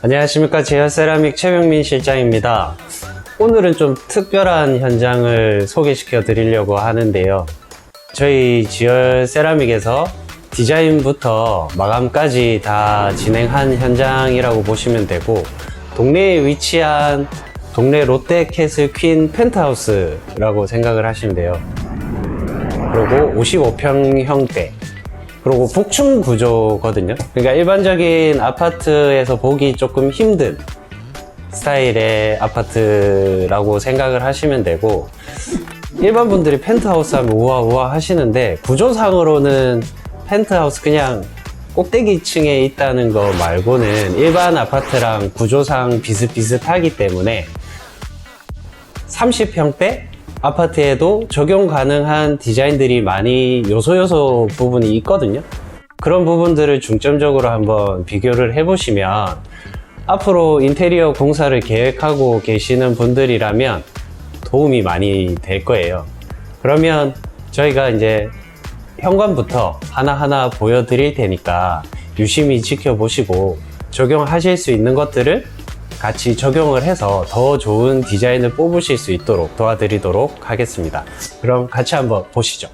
안녕하십니까. 제어세라믹 최병민 실장입니다. 오늘은 좀 특별한 현장을 소개시켜 드리려고 하는데요. 저희 지열세라믹에서 디자인부터 마감까지 다 진행한 현장이라고 보시면 되고, 동네에 위치한 동네 롯데캐슬 퀸 펜트하우스라고 생각을 하시면 돼요. 그리고 55평형대, 그리고 복층 구조거든요. 그러니까 일반적인 아파트에서 보기 조금 힘든 스타일의 아파트라고 생각을 하시면 되고, 일반 분들이 펜트하우스 하면 우와 하시는데, 구조상으로는 펜트하우스 그냥 꼭대기 층에 있다는 거 말고는 일반 아파트랑 구조상 비슷비슷하기 때문에 30평대 아파트에도 적용 가능한 디자인들이 많이 요소 부분이 있거든요. 그런 부분들을 중점적으로 한번 비교를 해보시면 앞으로 인테리어 공사를 계획하고 계시는 분들이라면 도움이 많이 될 거예요. 그러면 저희가 이제 현관부터 하나하나 보여드릴 테니까 유심히 지켜보시고 적용하실 수 있는 것들을 같이 적용을 해서 더 좋은 디자인을 뽑으실 수 있도록 도와드리도록 하겠습니다. 그럼 같이 한번 보시죠.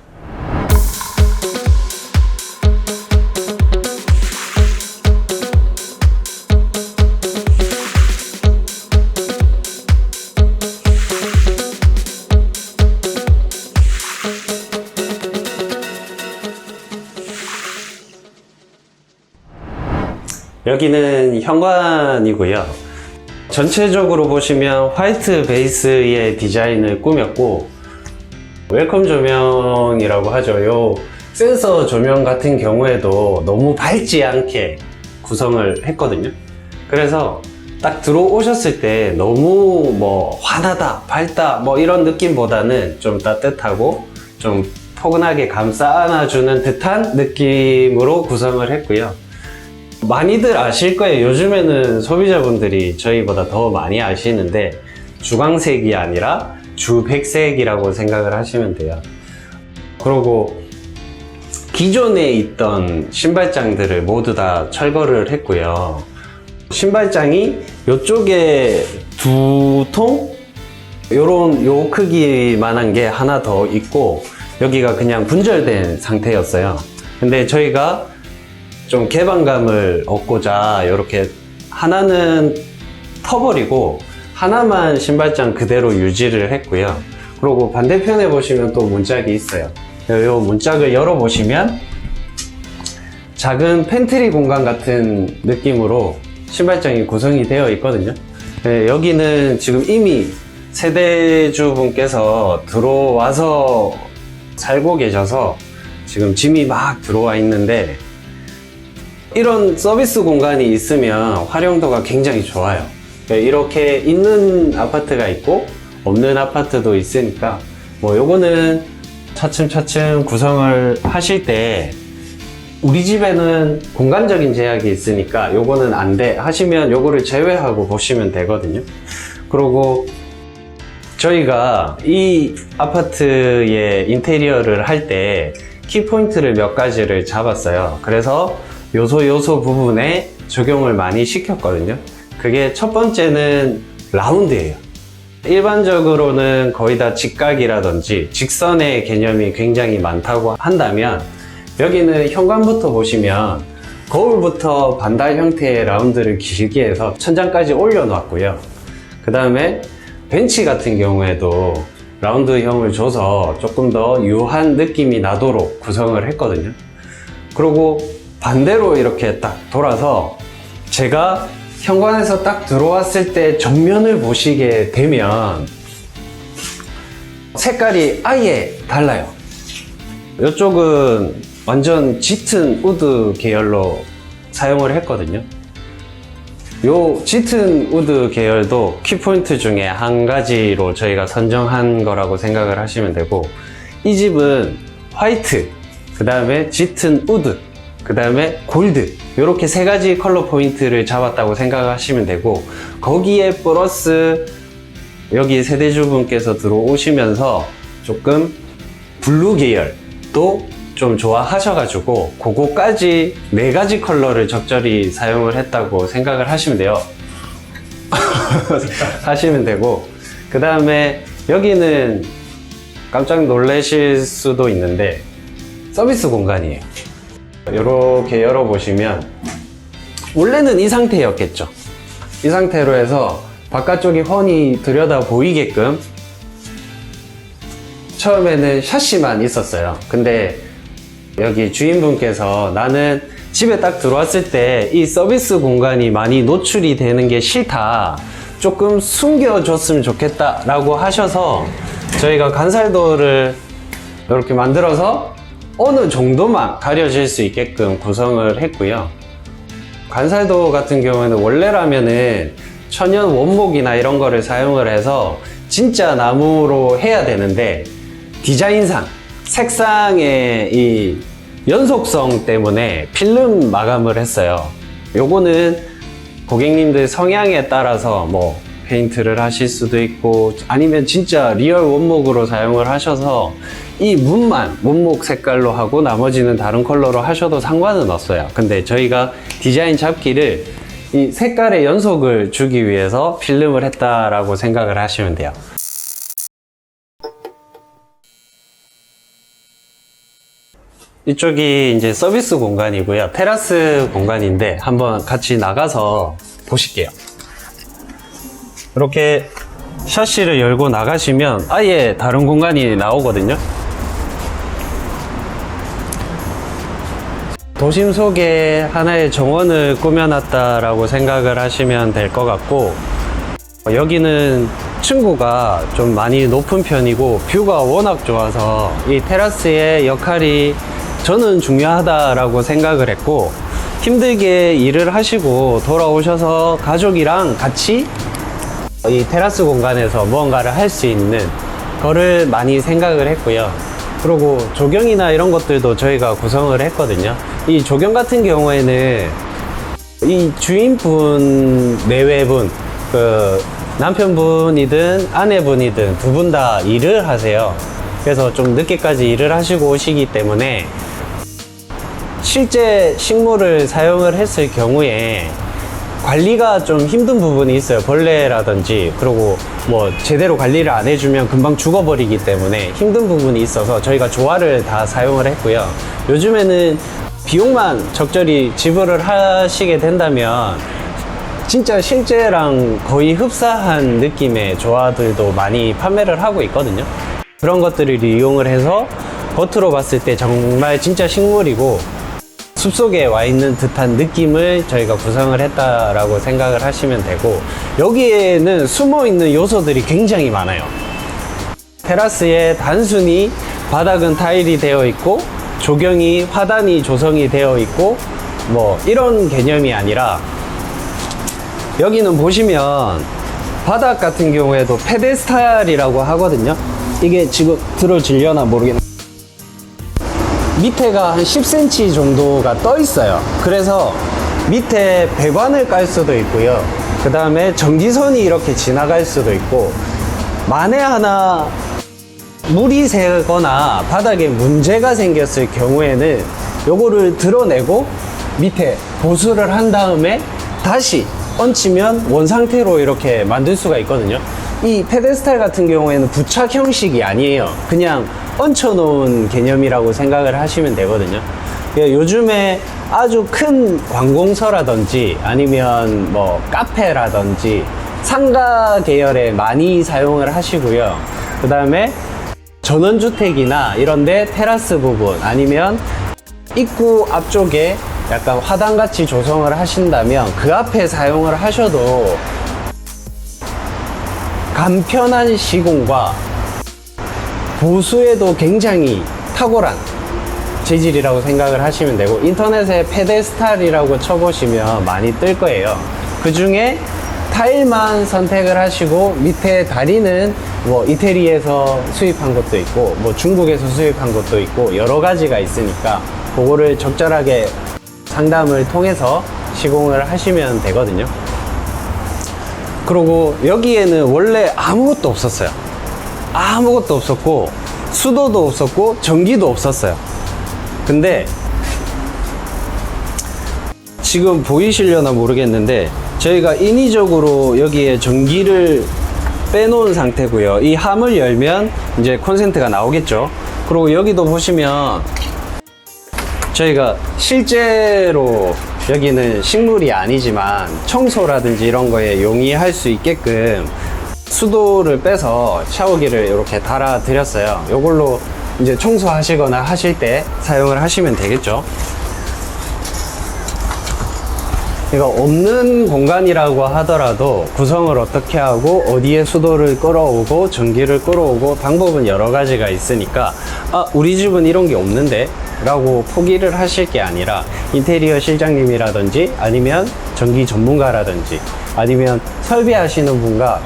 여기는 현관이고요. 전체적으로 보시면 화이트 베이스의 디자인을 꾸몄고, 웰컴 조명이라고 하죠. 요 센서 조명 같은 경우에도 너무 밝지 않게 구성을 했거든요. 그래서 딱 들어오셨을 때 너무 뭐 환하다, 밝다 뭐 이런 느낌보다는 좀 따뜻하고 좀 포근하게 감싸 안아주는 듯한 느낌으로 구성을 했고요. 많이들 아실 거예요. 요즘에는 소비자분들이 저희보다 더 많이 아시는데, 주광색이 아니라 주백색이라고 생각을 하시면 돼요. 그리고 기존에 있던 신발장들을 모두 다 철거를 했고요. 신발장이 이쪽에 두 통? 요 크기만한 게 하나 더 있고, 여기가 그냥 분절된 상태였어요. 근데 저희가 좀 개방감을 얻고자 이렇게 하나는 터버리고 하나만 신발장 그대로 유지를 했고요. 그리고 반대편에 보시면 또 문짝이 있어요. 이 문짝을 열어보시면 작은 팬트리 공간 같은 느낌으로 신발장이 구성이 되어 있거든요. 네, 여기는 지금 이미 세대주분께서 들어와서 살고 계셔서 지금 짐이 막 들어와 있는데, 이런 서비스 공간이 있으면 활용도가 굉장히 좋아요. 이렇게 있는 아파트가 있고 없는 아파트도 있으니까, 뭐 요거는 차츰차츰 구성을 하실 때 우리 집에는 공간적인 제약이 있으니까 요거는 안 돼 하시면 요거를 제외하고 보시면 되거든요. 그리고 저희가 이 아파트의 인테리어를 할 때 키포인트를 몇 가지를 잡았어요. 그래서 요소 부분에 적용을 많이 시켰거든요. 그게 첫 번째는 라운드예요. 일반적으로는 거의 다 직각이라든지 직선의 개념이 굉장히 많다고 한다면, 여기는 현관부터 보시면 거울부터 반달 형태의 라운드를 길게 해서 천장까지 올려놨고요. 그 다음에 벤치 같은 경우에도 라운드형을 줘서 조금 더 유한 느낌이 나도록 구성을 했거든요. 그리고 반대로 이렇게 딱 돌아서 제가 현관에서 딱 들어왔을 때 정면을 보시게 되면 색깔이 아예 달라요. 이쪽은 완전 짙은 우드 계열로 사용을 했거든요. 요 짙은 우드 계열도 키포인트 중에 한 가지로 저희가 선정한 거라고 생각을 하시면 되고, 이 집은 화이트, 그 다음에 짙은 우드, 그 다음에 골드, 이렇게 세 가지 컬러 포인트를 잡았다고 생각하시면 되고, 거기에 플러스 여기 세대주분께서 들어오시면서 조금 블루 계열도 좀 좋아하셔가지고 그거까지 4가지 컬러를 적절히 사용을 했다고 생각을 하시면 돼요. 하시면 되고, 그 다음에 여기는 깜짝 놀라실 수도 있는데 서비스 공간이에요. 이렇게 열어보시면 원래는 이 상태였겠죠. 이 상태로 해서 바깥쪽이 훤히 들여다 보이게끔 처음에는 샤시만 있었어요. 근데 여기 주인분께서 나는 집에 딱 들어왔을 때 이 서비스 공간이 많이 노출이 되는 게 싫다, 조금 숨겨줬으면 좋겠다 라고 하셔서 저희가 간살도를 이렇게 만들어서 어느 정도만 가려질 수 있게끔 구성을 했고요. 간살도 같은 경우에는 원래라면은 천연 원목이나 이런 거를 사용을 해서 진짜 나무로 해야 되는데 디자인상, 색상의 이 연속성 때문에 필름 마감을 했어요. 요거는 고객님들 성향에 따라서 뭐 페인트를 하실 수도 있고 아니면 진짜 리얼 원목으로 사용을 하셔서 이 문만 원목 색깔로 하고 나머지는 다른 컬러로 하셔도 상관은 없어요. 근데 저희가 디자인 잡기를 이 색깔의 연속을 주기 위해서 필름을 했다라고 생각을 하시면 돼요. 이쪽이 이제 서비스 공간이고요. 테라스 공간인데 한번 같이 나가서 보실게요. 이렇게 샤시를 열고 나가시면 아예 다른 공간이 나오거든요. 도심 속에 하나의 정원을 꾸며놨다라고 생각을 하시면 될 것 같고, 여기는 층고가 좀 많이 높은 편이고 뷰가 워낙 좋아서 이 테라스의 역할이 저는 중요하다라고 생각을 했고, 힘들게 일을 하시고 돌아오셔서 가족이랑 같이 이 테라스 공간에서 무언가를 할 수 있는 거를 많이 생각을 했고요. 그리고 조경이나 이런 것들도 저희가 구성을 했거든요. 이 조경 같은 경우에는 이 주인분 내외분, 그 남편분이든 아내분이든 두 분 다 일을 하세요. 그래서 좀 늦게까지 일을 하시고 오시기 때문에 실제 식물을 사용을 했을 경우에 관리가 좀 힘든 부분이 있어요. 벌레라든지, 그리고 뭐 제대로 관리를 안 해주면 금방 죽어버리기 때문에 힘든 부분이 있어서 저희가 조화를 다 사용을 했고요. 요즘에는 비용만 적절히 지불을 하시게 된다면 진짜 실제랑 거의 흡사한 느낌의 조화들도 많이 판매를 하고 있거든요. 그런 것들을 이용을 해서 겉으로 봤을 때 정말 진짜 식물이고 숲속에 와 있는 듯한 느낌을 저희가 구성을 했다라고 생각을 하시면 되고, 여기에는 숨어 있는 요소들이 굉장히 많아요. 테라스에 단순히 바닥은 타일이 되어 있고 조경이 화단이 조성이 되어 있고 뭐 이런 개념이 아니라, 여기는 보시면 바닥 같은 경우에도 페데스탈이라고 하거든요. 이게 지금 들어질려나 모르겠는데 밑에가 한 10cm 정도가 떠 있어요. 그래서 밑에 배관을 깔 수도 있고요. 그 다음에 전기선이 이렇게 지나갈 수도 있고, 만에 하나 물이 새거나 바닥에 문제가 생겼을 경우에는 요거를 드러내고 밑에 보수를 한 다음에 다시 얹히면 원상태로 이렇게 만들 수가 있거든요. 이 페데스탈 같은 경우에는 부착 형식이 아니에요. 그냥 얹혀 놓은 개념이라고 생각을 하시면 되거든요. 요즘에 아주 큰 관공서라든지 아니면 뭐 카페라든지 상가 계열에 많이 사용을 하시고요. 그 다음에 전원주택이나 이런데 테라스 부분 아니면 입구 앞쪽에 약간 화단같이 조성을 하신다면 그 앞에 사용을 하셔도 간편한 시공과 보수에도 굉장히 탁월한 재질이라고 생각을 하시면 되고, 인터넷에 페데스탈이라고 쳐보시면 많이 뜰 거예요. 그 중에 타일만 선택을 하시고 밑에 다리는 뭐 이태리에서 수입한 것도 있고 뭐 중국에서 수입한 것도 있고 여러 가지가 있으니까 그거를 적절하게 상담을 통해서 시공을 하시면 되거든요. 그리고 여기에는 원래 아무것도 없었어요. 아무것도 없었고 수도도 없었고 전기도 없었어요. 근데 지금 보이시려나 모르겠는데 저희가 인위적으로 여기에 전기를 빼놓은 상태고요. 이 함을 열면 이제 콘센트가 나오겠죠. 그리고 여기도 보시면 저희가 실제로 여기는 식물이 아니지만 청소라든지 이런 거에 용이할 수 있게끔 수도를 빼서 샤워기를 이렇게 달아 드렸어요. 이걸로 이제 청소하시거나 하실 때 사용을 하시면 되겠죠. 이거 없는 공간이라고 하더라도 구성을 어떻게 하고 어디에 수도를 끌어오고 전기를 끌어오고 방법은 여러 가지가 있으니까 우리 집은 이런 게 없는데 라고 포기를 하실 게 아니라 인테리어 실장님이라든지 아니면 전기 전문가라든지 아니면 설비하시는 분과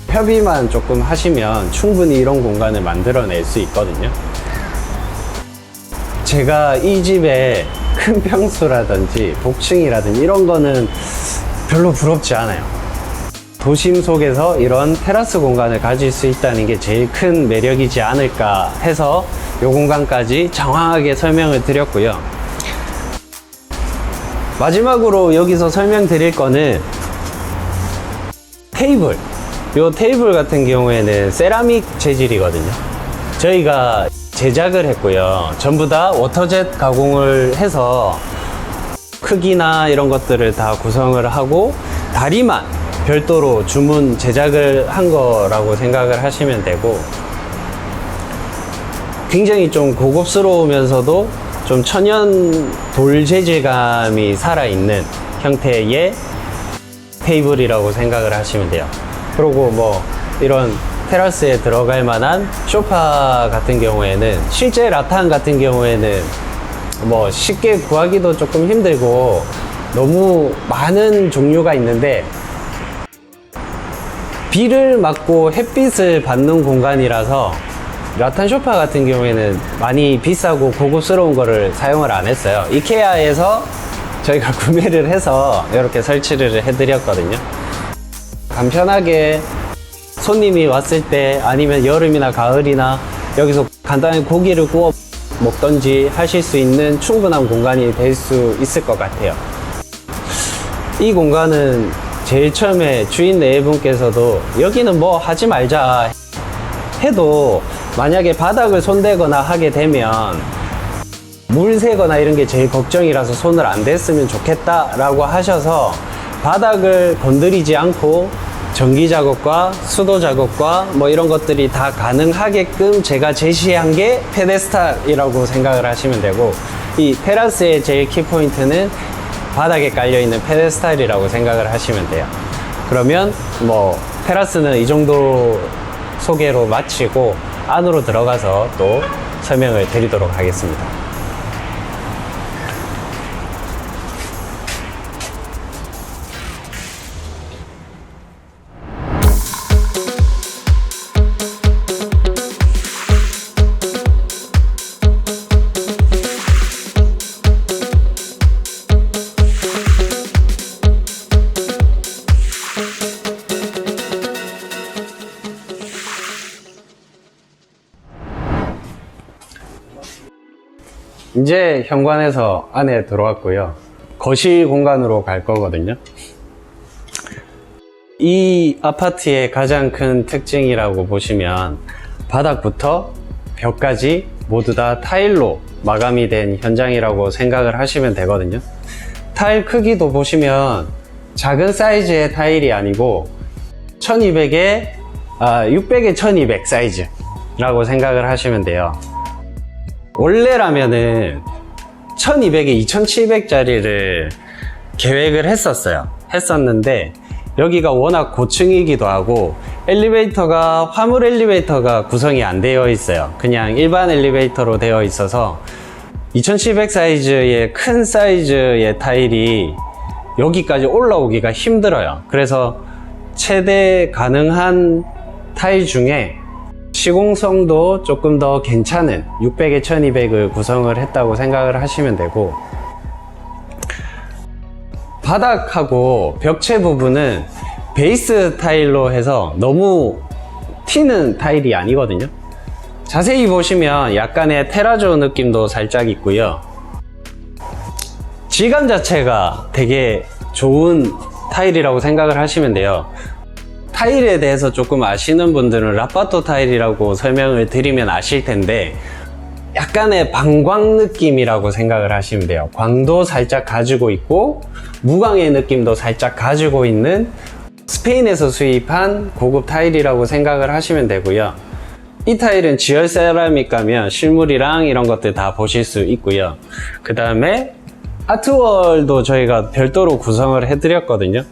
협의만 조금 하시면 충분히 이런 공간을 만들어낼 수 있거든요. 제가 이 집에 큰 평수라든지 복층이라든지 이런 거는 별로 부럽지 않아요. 도심 속에서 이런 테라스 공간을 가질 수 있다는 게 제일 큰 매력이지 않을까 해서 이 공간까지 장황하게 설명을 드렸고요. 마지막으로 여기서 설명드릴 거는 테이블. 이 테이블 같은 경우에는 세라믹 재질이거든요. 저희가 제작을 했고요. 전부 다 워터젯 가공을 해서 크기나 이런 것들을 다 구성을 하고 다리만 별도로 주문 제작을 한 거라고 생각을 하시면 되고, 굉장히 좀 고급스러우면서도 좀 천연 돌 재질감이 살아있는 형태의 테이블이라고 생각을 하시면 돼요. 그리고 뭐 이런 테라스에 들어갈 만한 소파 같은 경우에는, 실제 라탄 같은 경우에는 뭐 쉽게 구하기도 조금 힘들고 너무 많은 종류가 있는데, 비를 맞고 햇빛을 받는 공간이라서 라탄 소파 같은 경우에는 많이 비싸고 고급스러운 거를 사용을 안 했어요. 이케아에서 저희가 구매를 해서 이렇게 설치를 해드렸거든요. 간편하게 손님이 왔을 때 아니면 여름이나 가을이나 여기서 간단히 고기를 구워 먹던지 하실 수 있는 충분한 공간이 될 수 있을 것 같아요. 이 공간은 제일 처음에 주인 네 분께서도 여기는 뭐 하지 말자 해도 만약에 바닥을 손대거나 하게 되면 물 새거나 이런 게 제일 걱정이라서 손을 안 댔으면 좋겠다 라고 하셔서 바닥을 건드리지 않고 전기 작업과 수도 작업과 뭐 이런 것들이 다 가능하게끔 제가 제시한 게 페데스탈이라고 생각을 하시면 되고, 이 테라스의 제일 키포인트는 바닥에 깔려있는 페데스탈이라고 생각을 하시면 돼요. 그러면 뭐 테라스는 이 정도 소개로 마치고 안으로 들어가서 또 설명을 드리도록 하겠습니다. 이제 현관에서 안에 들어왔고요. 거실 공간으로 갈 거거든요. 이 아파트의 가장 큰 특징이라고 보시면 바닥부터 벽까지 모두 다 타일로 마감이 된 현장이라고 생각을 하시면 되거든요. 타일 크기도 보시면 작은 사이즈의 타일이 아니고 600에 1200 사이즈라고 생각을 하시면 돼요. 원래라면은 1200에 2700짜리를 계획을 했었는데 여기가 워낙 고층이기도 하고 엘리베이터가 화물 엘리베이터가 구성이 안 되어 있어요. 그냥 일반 엘리베이터로 되어 있어서 2700 사이즈의 큰 사이즈의 타일이 여기까지 올라오기가 힘들어요. 그래서 최대 가능한 타일 중에 시공성도 조금 더 괜찮은 600에 1200을 구성을 했다고 생각을 하시면 되고, 바닥하고 벽체 부분은 베이스 타일로 해서 너무 튀는 타일이 아니거든요. 자세히 보시면 약간의 테라조 느낌도 살짝 있고요. 질감 자체가 되게 좋은 타일이라고 생각을 하시면 돼요. 타일에 대해서 조금 아시는 분들은 라파토 타일이라고 설명을 드리면 아실 텐데, 약간의 방광 느낌이라고 생각을 하시면 돼요. 광도 살짝 가지고 있고 무광의 느낌도 살짝 가지고 있는 스페인에서 수입한 고급 타일이라고 생각을 하시면 되고요. 이 타일은 지열 세라믹 가면 실물이랑 이런 것들 다 보실 수 있고요. 그 다음에 아트월도 저희가 별도로 구성을 해드렸거든요.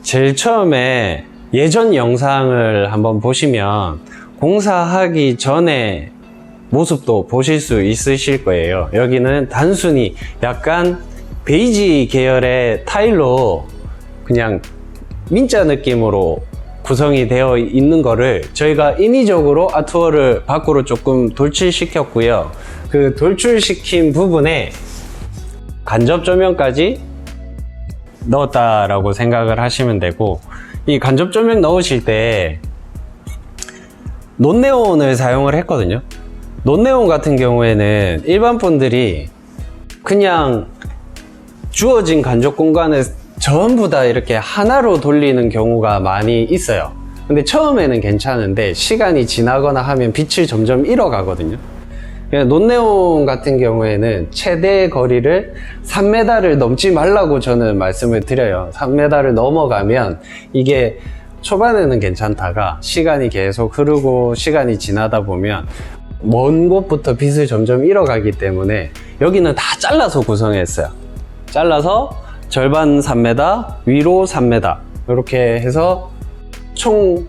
제일 처음에 예전 영상을 한번 보시면 공사하기 전에 모습도 보실 수 있으실 거예요. 여기는 단순히 약간 베이지 계열의 타일로 그냥 민자 느낌으로 구성이 되어 있는 거를 저희가 인위적으로 아트월을 밖으로 조금 돌출시켰고요. 그 돌출시킨 부분에 간접 조명까지 넣었다라고 생각을 하시면 되고, 이 간접 조명 넣으실 때 논네온을 사용을 했거든요. 논네온 같은 경우에는 일반 분들이 그냥 주어진 간접 공간을 전부 다 이렇게 하나로 돌리는 경우가 많이 있어요. 근데 처음에는 괜찮은데 시간이 지나거나 하면 빛을 점점 잃어가거든요. 논네온 같은 경우에는 최대 거리를 3m를 넘지 말라고 저는 말씀을 드려요. 3m를 넘어가면 이게 초반에는 괜찮다가 시간이 계속 흐르고 시간이 지나다 보면 먼 곳부터 빛을 점점 잃어가기 때문에 여기는 다 잘라서 구성했어요. 잘라서 절반 3m, 위로 3m 이렇게 해서 총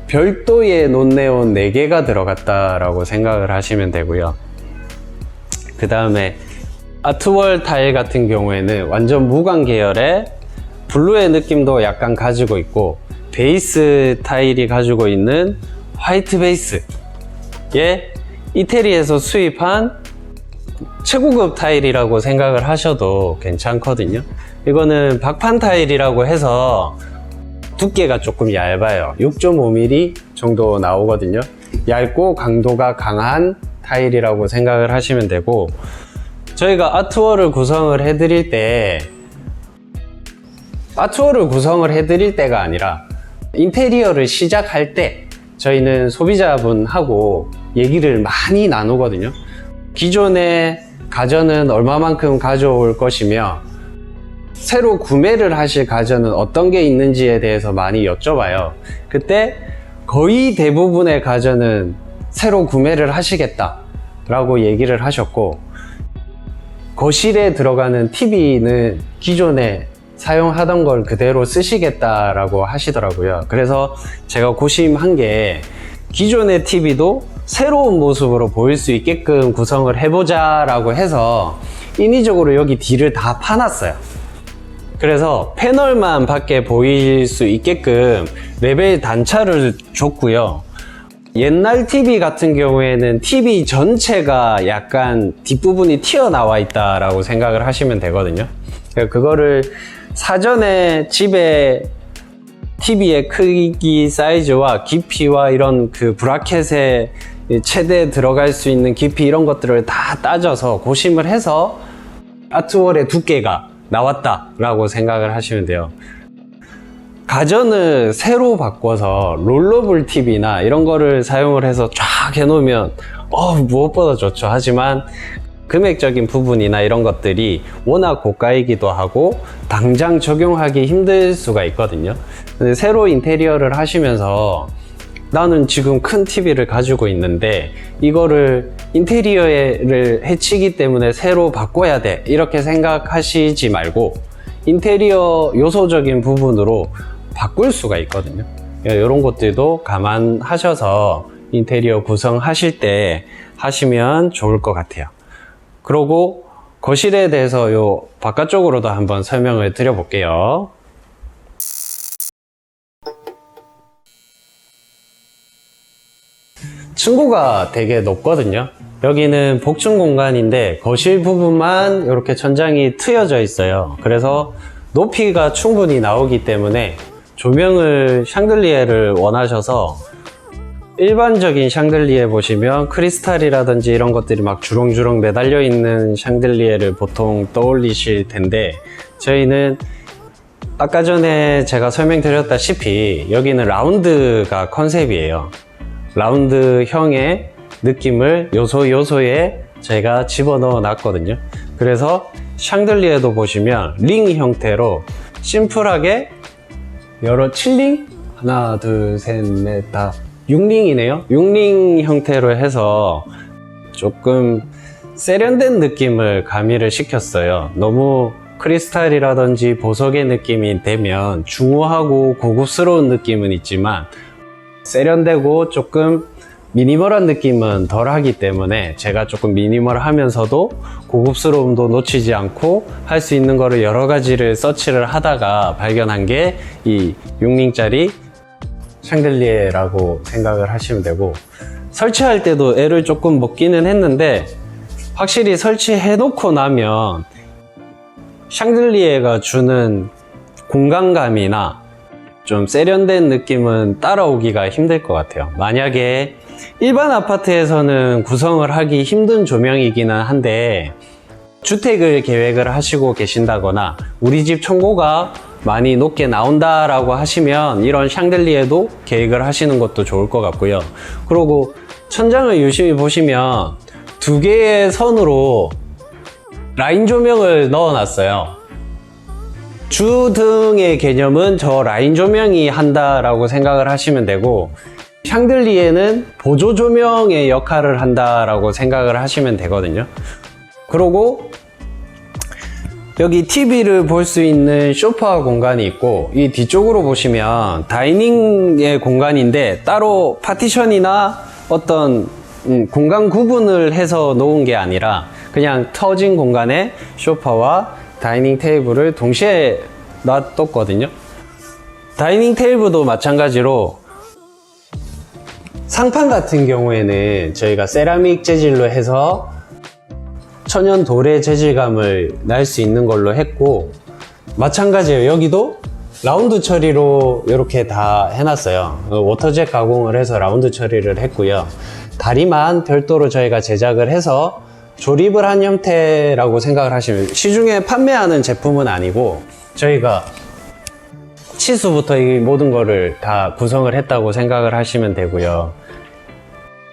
별도의 논네온 4개가 들어갔다라고 생각을 하시면 되고요. 그 다음에 아트월 타일 같은 경우에는 완전 무광 계열의 블루의 느낌도 약간 가지고 있고, 베이스 타일이 가지고 있는 화이트 베이스에 이태리에서 수입한 최고급 타일이라고 생각을 하셔도 괜찮거든요. 이거는 박판 타일이라고 해서 두께가 조금 얇아요. 6.5mm 정도 나오거든요. 얇고 강도가 강한 타일이라고 생각을 하시면 되고, 저희가 아트월을 구성을 해드릴 때가 아니라 인테리어를 시작할 때 저희는 소비자분하고 얘기를 많이 나누거든요. 기존의 가전은 얼마만큼 가져올 것이며 새로 구매를 하실 가전은 어떤 게 있는지에 대해서 많이 여쭤봐요. 그때 거의 대부분의 가전은 새로 구매를 하시겠다 라고 얘기를 하셨고, 거실에 들어가는 TV는 기존에 사용하던 걸 그대로 쓰시겠다라고 하시더라고요. 그래서 제가 고심한 게 기존의 TV도 새로운 모습으로 보일 수 있게끔 구성을 해보자 라고 해서 인위적으로 여기 뒤를 다 파놨어요. 그래서 패널만 밖에 보일 수 있게끔 레벨 단차를 줬고요. 옛날 TV 같은 경우에는 TV 전체가 약간 뒷부분이 튀어나와 있다라고 생각을 하시면 되거든요. 그거를 사전에 집에 TV의 크기, 사이즈와 깊이와 이런 그 브라켓에 최대 들어갈 수 있는 깊이 이런 것들을 다 따져서 고심을 해서 아트월의 두께가 나왔다라고 생각을 하시면 돼요. 가전을 새로 바꿔서 롤러블 TV나 이런 거를 사용을 해서 쫙 해놓으면 무엇보다 좋죠. 하지만 금액적인 부분이나 이런 것들이 워낙 고가이기도 하고 당장 적용하기 힘들 수가 있거든요. 근데 새로 인테리어를 하시면서 나는 지금 큰 TV를 가지고 있는데 이거를 인테리어를 해치기 때문에 새로 바꿔야 돼 이렇게 생각하시지 말고 인테리어 요소적인 부분으로 바꿀 수가 있거든요. 이런 것들도 감안하셔서 인테리어 구성하실 때 하시면 좋을 것 같아요. 그리고 거실에 대해서 요 바깥쪽으로도 한번 설명을 드려 볼게요. 층고가 되게 높거든요. 여기는 복층 공간인데 거실 부분만 이렇게 천장이 트여져 있어요. 그래서 높이가 충분히 나오기 때문에 조명을 샹들리에를 원하셔서 일반적인 샹들리에 보시면 크리스탈이라든지 이런 것들이 막 주렁주렁 매달려 있는 샹들리에를 보통 떠올리실 텐데, 저희는 아까 전에 제가 설명드렸다시피 여기는 라운드가 컨셉이에요. 라운드형의 느낌을 요소에 저희가 집어넣어 놨거든요. 그래서 샹들리에도 보시면 링 형태로 심플하게 여러 7링? 하나, 둘, 셋, 넷, 다 6링이네요. 6링 형태로 해서 조금 세련된 느낌을 가미를 시켰어요. 너무 크리스탈이라든지 보석의 느낌이 되면 중후하고 고급스러운 느낌은 있지만 세련되고 조금 미니멀한 느낌은 덜 하기 때문에 제가 조금 미니멀하면서도 고급스러움도 놓치지 않고 할 수 있는 거를 여러 가지를 서치를 하다가 발견한 게 이 6링짜리 샹들리에라고 생각을 하시면 되고, 설치할 때도 애를 조금 먹기는 했는데 확실히 설치해 놓고 나면 샹들리에가 주는 공간감이나 좀 세련된 느낌은 따라오기가 힘들 것 같아요. 만약에 일반 아파트에서는 구성을 하기 힘든 조명이기는 한데, 주택을 계획을 하시고 계신다거나 우리 집 청고가 많이 높게 나온다라고 하시면 이런 샹들리에도 계획을 하시는 것도 좋을 것 같고요. 그리고 천장을 유심히 보시면 두 개의 선으로 라인 조명을 넣어 놨어요. 주등의 개념은 저 라인 조명이 한다라고 생각을 하시면 되고, 샹들리에는 보조 조명의 역할을 한다라고 생각을 하시면 되거든요. 그리고 여기 TV를 볼 수 있는 소파 공간이 있고, 이 뒤쪽으로 보시면 다이닝의 공간인데 따로 파티션이나 어떤 공간 구분을 해서 놓은 게 아니라 그냥 터진 공간에 소파와 다이닝 테이블을 동시에 놔뒀거든요. 다이닝 테이블도 마찬가지로 상판 같은 경우에는 저희가 세라믹 재질로 해서 천연 도래 재질감을 날 수 있는 걸로 했고, 마찬가지예요. 여기도 라운드 처리로 이렇게 다 해놨어요. 워터젯 가공을 해서 라운드 처리를 했고요. 다리만 별도로 저희가 제작을 해서 조립을 한 형태라고 생각을 하시면, 시중에 판매하는 제품은 아니고 저희가 치수부터 이 모든 거를 다 구성을 했다고 생각을 하시면 되고요.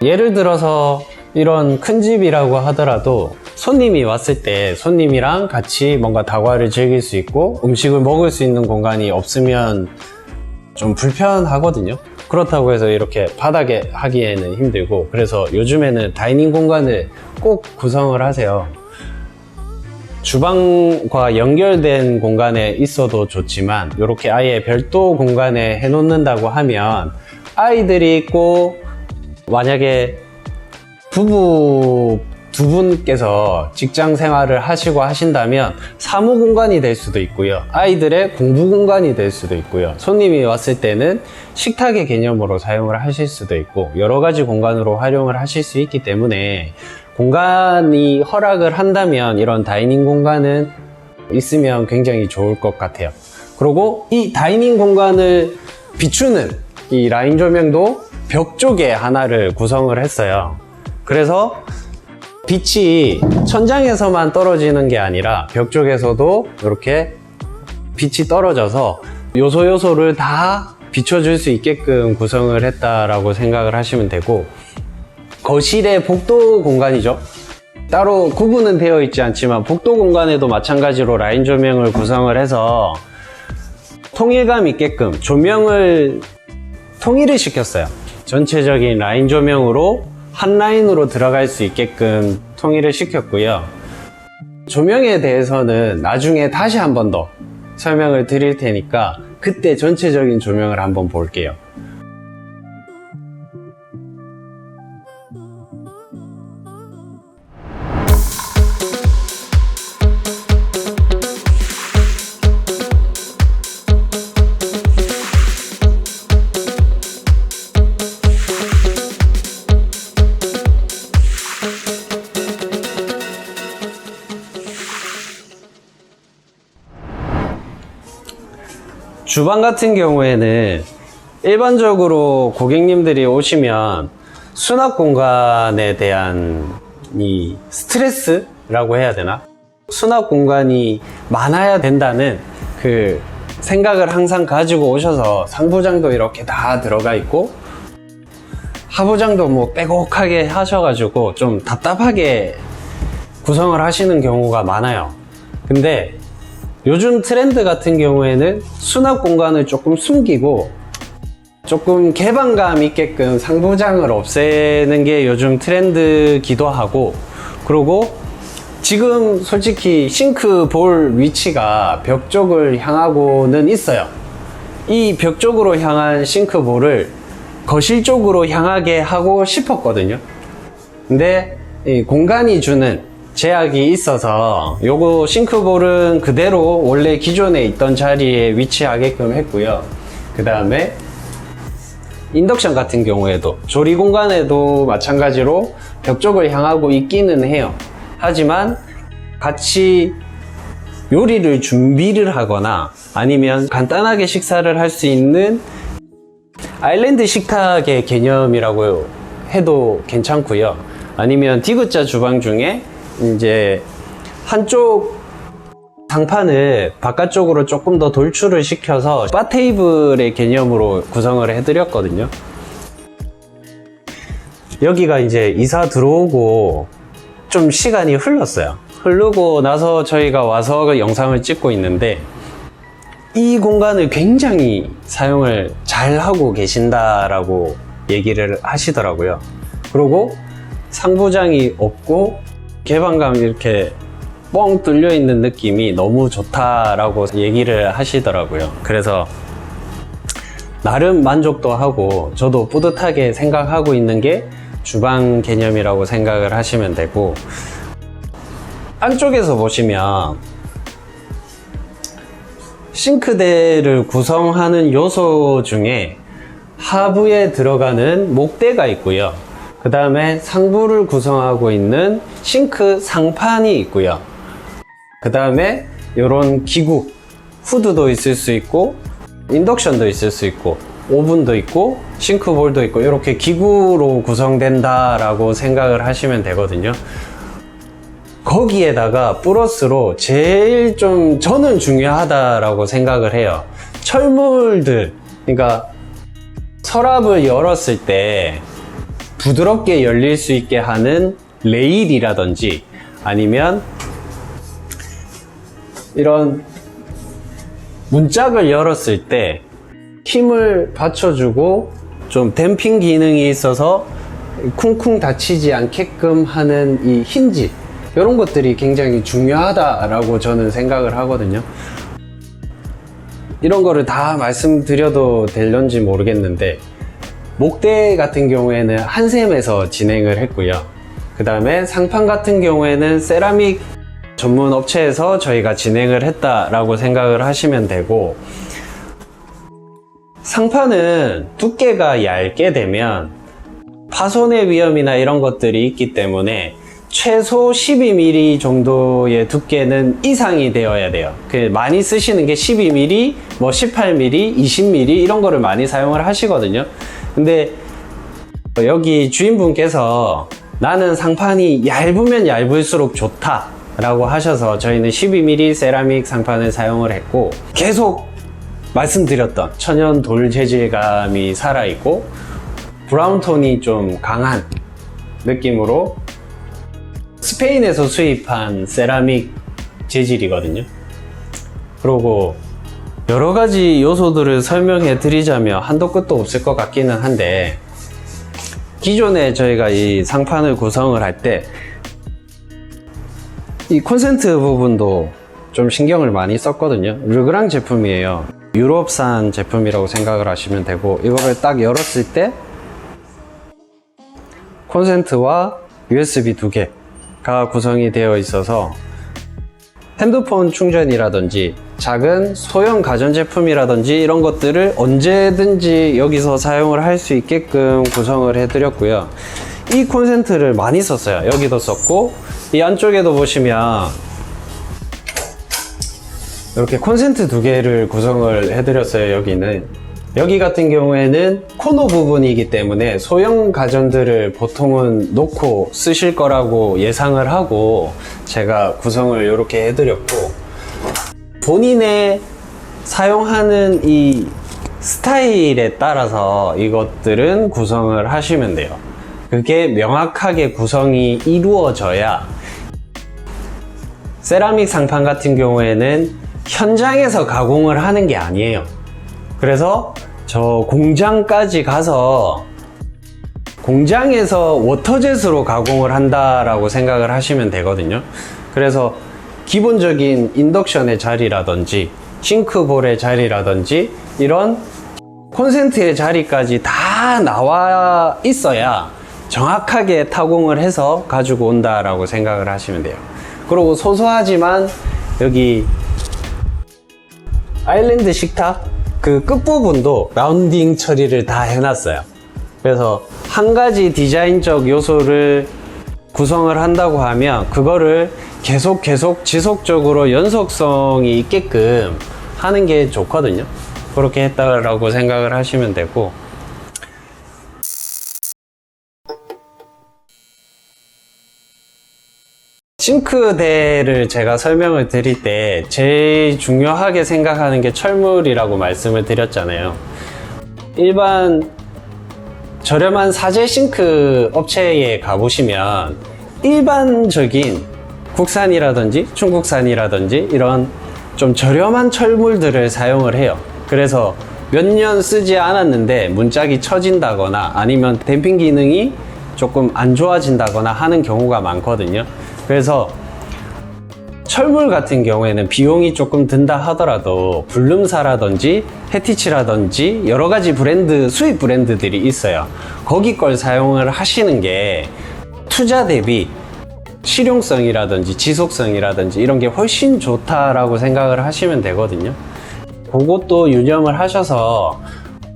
예를 들어서 이런 큰 집이라고 하더라도 손님이 왔을 때 손님이랑 같이 뭔가 다과를 즐길 수 있고 음식을 먹을 수 있는 공간이 없으면 좀 불편하거든요. 그렇다고 해서 이렇게 바닥에 하기에는 힘들고, 그래서 요즘에는 다이닝 공간을 꼭 구성을 하세요. 주방과 연결된 공간에 있어도 좋지만 이렇게 아예 별도 공간에 해 놓는다고 하면 아이들이 있고, 만약에 부부 두 분께서 직장 생활을 하시고 하신다면 사무 공간이 될 수도 있고요, 아이들의 공부 공간이 될 수도 있고요, 손님이 왔을 때는 식탁의 개념으로 사용을 하실 수도 있고, 여러 가지 공간으로 활용을 하실 수 있기 때문에 공간이 허락을 한다면 이런 다이닝 공간은 있으면 굉장히 좋을 것 같아요. 그리고 이 다이닝 공간을 비추는 이 라인 조명도 벽 쪽에 하나를 구성을 했어요. 그래서 빛이 천장에서만 떨어지는 게 아니라 벽 쪽에서도 이렇게 빛이 떨어져서 요소를 다 비춰줄 수 있게끔 구성을 했다라고 생각을 하시면 되고, 거실의 복도 공간이죠. 따로 구분은 되어 있지 않지만 복도 공간에도 마찬가지로 라인 조명을 구성을 해서 통일감 있게끔 조명을 통일을 시켰어요. 전체적인 라인 조명으로 한 라인으로 들어갈 수 있게끔 통일을 시켰고요. 조명에 대해서는 나중에 다시 한 번 더 설명을 드릴 테니까 그때 전체적인 조명을 한번 볼게요. 주방 같은 경우에는 일반적으로 고객님들이 오시면 수납 공간에 대한 이 스트레스라고 해야 되나? 수납 공간이 많아야 된다는 그 생각을 항상 가지고 오셔서 상부장도 이렇게 다 들어가 있고 하부장도 뭐 빼곡하게 하셔가지고 좀 답답하게 구성을 하시는 경우가 많아요. 근데 요즘 트렌드 같은 경우에는 수납 공간을 조금 숨기고 조금 개방감 있게끔 상부장을 없애는 게 요즘 트렌드기도 하고, 그리고 지금 솔직히 싱크 볼 위치가 벽 쪽을 향하고는 있어요. 이 벽 쪽으로 향한 싱크 볼을 거실 쪽으로 향하게 하고 싶었거든요. 근데 이 공간이 주는 제약이 있어서 요거 싱크볼은 그대로 원래 기존에 있던 자리에 위치하게끔 했고요. 그 다음에 인덕션 같은 경우에도 조리 공간에도 마찬가지로 벽 쪽을 향하고 있기는 해요. 하지만 같이 요리를 준비를 하거나 아니면 간단하게 식사를 할 수 있는 아일랜드 식탁의 개념이라고 해도 괜찮고요. 아니면 디귿자 주방 중에 이제 한쪽 상판을 바깥쪽으로 조금 더 돌출을 시켜서 바 테이블의 개념으로 구성을 해드렸거든요. 여기가 이제 이사 들어오고 좀 시간이 흘렀어요. 흐르고 나서 저희가 와서 영상을 찍고 있는데 이 공간을 굉장히 사용을 잘 하고 계신다라고 얘기를 하시더라고요. 그리고 상부장이 없고 개방감이 이렇게 뻥 뚫려 있는 느낌이 너무 좋다라고 얘기를 하시더라고요. 그래서 나름 만족도 하고 저도 뿌듯하게 생각하고 있는 게 주방 개념이라고 생각을 하시면 되고, 안쪽에서 보시면 싱크대를 구성하는 요소 중에 하부에 들어가는 목대가 있고요. 그 다음에 상부를 구성하고 있는 싱크 상판이 있고요. 그 다음에 이런 기구, 후드도 있을 수 있고 인덕션도 있을 수 있고 오븐도 있고 싱크볼도 있고 이렇게 기구로 구성된다라고 생각을 하시면 되거든요. 거기에다가 플러스로 제일 좀 저는 중요하다라고 생각을 해요. 철물들, 그러니까 서랍을 열었을 때 부드럽게 열릴 수 있게 하는 레일이라든지 아니면 이런 문짝을 열었을 때 힘을 받쳐주고 좀 댐핑 기능이 있어서 쿵쿵 닫히지 않게끔 하는 이 힌지, 이런 것들이 굉장히 중요하다라고 저는 생각을 하거든요. 이런 거를 다 말씀드려도 될런지 모르겠는데 목대 같은 경우에는 한샘에서 진행을 했고요. 그 다음에 상판 같은 경우에는 세라믹 전문 업체에서 저희가 진행을 했다라고 생각을 하시면 되고, 상판은 두께가 얇게 되면 파손의 위험이나 이런 것들이 있기 때문에 최소 12mm 정도의 두께는 이상이 되어야 돼요. 많이 쓰시는 게 12mm, 뭐 18mm, 20mm 이런 거를 많이 사용을 하시거든요. 근데 여기 주인분께서 나는 상판이 얇으면 얇을수록 좋다 라고 하셔서 저희는 12mm 세라믹 상판을 사용을 했고, 계속 말씀드렸던 천연 돌 재질감이 살아있고 브라운톤이 좀 강한 느낌으로 스페인에서 수입한 세라믹 재질이거든요. 그리고 여러 가지 요소들을 설명해 드리자면 한도 끝도 없을 것 같기는 한데, 기존에 저희가 이 상판을 구성을 할 때 이 콘센트 부분도 좀 신경을 많이 썼거든요. 르그랑 제품이에요. 유럽산 제품이라고 생각을 하시면 되고, 이거를 딱 열었을 때 콘센트와 USB 두 개가 구성이 되어 있어서 핸드폰 충전이라든지 작은 소형 가전제품이라든지 이런 것들을 언제든지 여기서 사용을 할 수 있게끔 구성을 해드렸고요. 이 콘센트를 많이 썼어요. 여기도 썼고 이 안쪽에도 보시면 이렇게 콘센트 두 개를 구성을 해드렸어요. 여기는 여기 같은 경우에는 코너 부분이기 때문에 소형 가전들을 보통은 놓고 쓰실 거라고 예상을 하고 제가 구성을 이렇게 해드렸고, 본인의 사용하는 이 스타일에 따라서 이것들은 구성을 하시면 돼요. 그게 명확하게 구성이 이루어져야, 세라믹 상판 같은 경우에는 현장에서 가공을 하는 게 아니에요. 그래서 저 공장까지 가서 공장에서 워터젯으로 가공을 한다라고 생각을 하시면 되거든요. 그래서 기본적인 인덕션의 자리라든지 싱크볼의 자리라든지 이런 콘센트의 자리까지 다 나와 있어야 정확하게 타공을 해서 가지고 온다라고 생각을 하시면 돼요. 그리고 소소하지만 여기 아일랜드 식탁 그 끝부분도 라운딩 처리를 다 해놨어요. 그래서 한 가지 디자인적 요소를 구성을 한다고 하면 그거를 계속 지속적으로 연속성이 있게끔 하는 게 좋거든요. 그렇게 했다라고 생각을 하시면 되고, 싱크대를 제가 설명을 드릴 때 제일 중요하게 생각하는 게 철물이라고 말씀을 드렸잖아요. 일반 저렴한 사제 싱크 업체에 가보시면 일반적인 국산이라든지 중국산이라든지 이런 좀 저렴한 철물들을 사용을 해요. 그래서 몇 년 쓰지 않았는데 문짝이 처진다거나 아니면 댐핑 기능이 조금 안 좋아진다거나 하는 경우가 많거든요. 그래서 철물 같은 경우에는 비용이 조금 든다 하더라도 블룸사라든지 헤티치라든지 여러 가지 브랜드, 수입 브랜드들이 있어요. 거기 걸 사용을 하시는 게 투자 대비 실용성이라든지 지속성이라든지 이런 게 훨씬 좋다라고 생각을 하시면 되거든요. 그것도 유념을 하셔서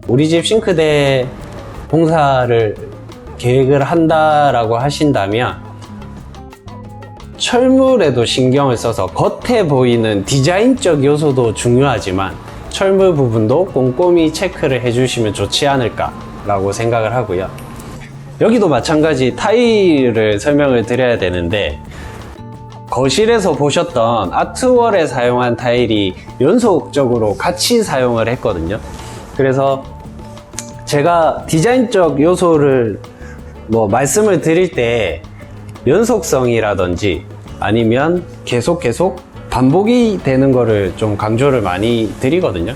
우리 집 싱크대 공사를 계획을 한다라고 하신다면 철물에도 신경을 써서 겉에 보이는 디자인적 요소도 중요하지만 철물 부분도 꼼꼼히 체크를 해주시면 좋지 않을까 라고 생각을 하고요. 여기도 마찬가지 타일을 설명을 드려야 되는데, 거실에서 보셨던 아트월에 사용한 타일이 연속적으로 같이 사용을 했거든요. 그래서 제가 디자인적 요소를 말씀을 드릴 때 연속성이라든지 아니면 계속 반복이 되는 거를 좀 강조를 많이 드리거든요.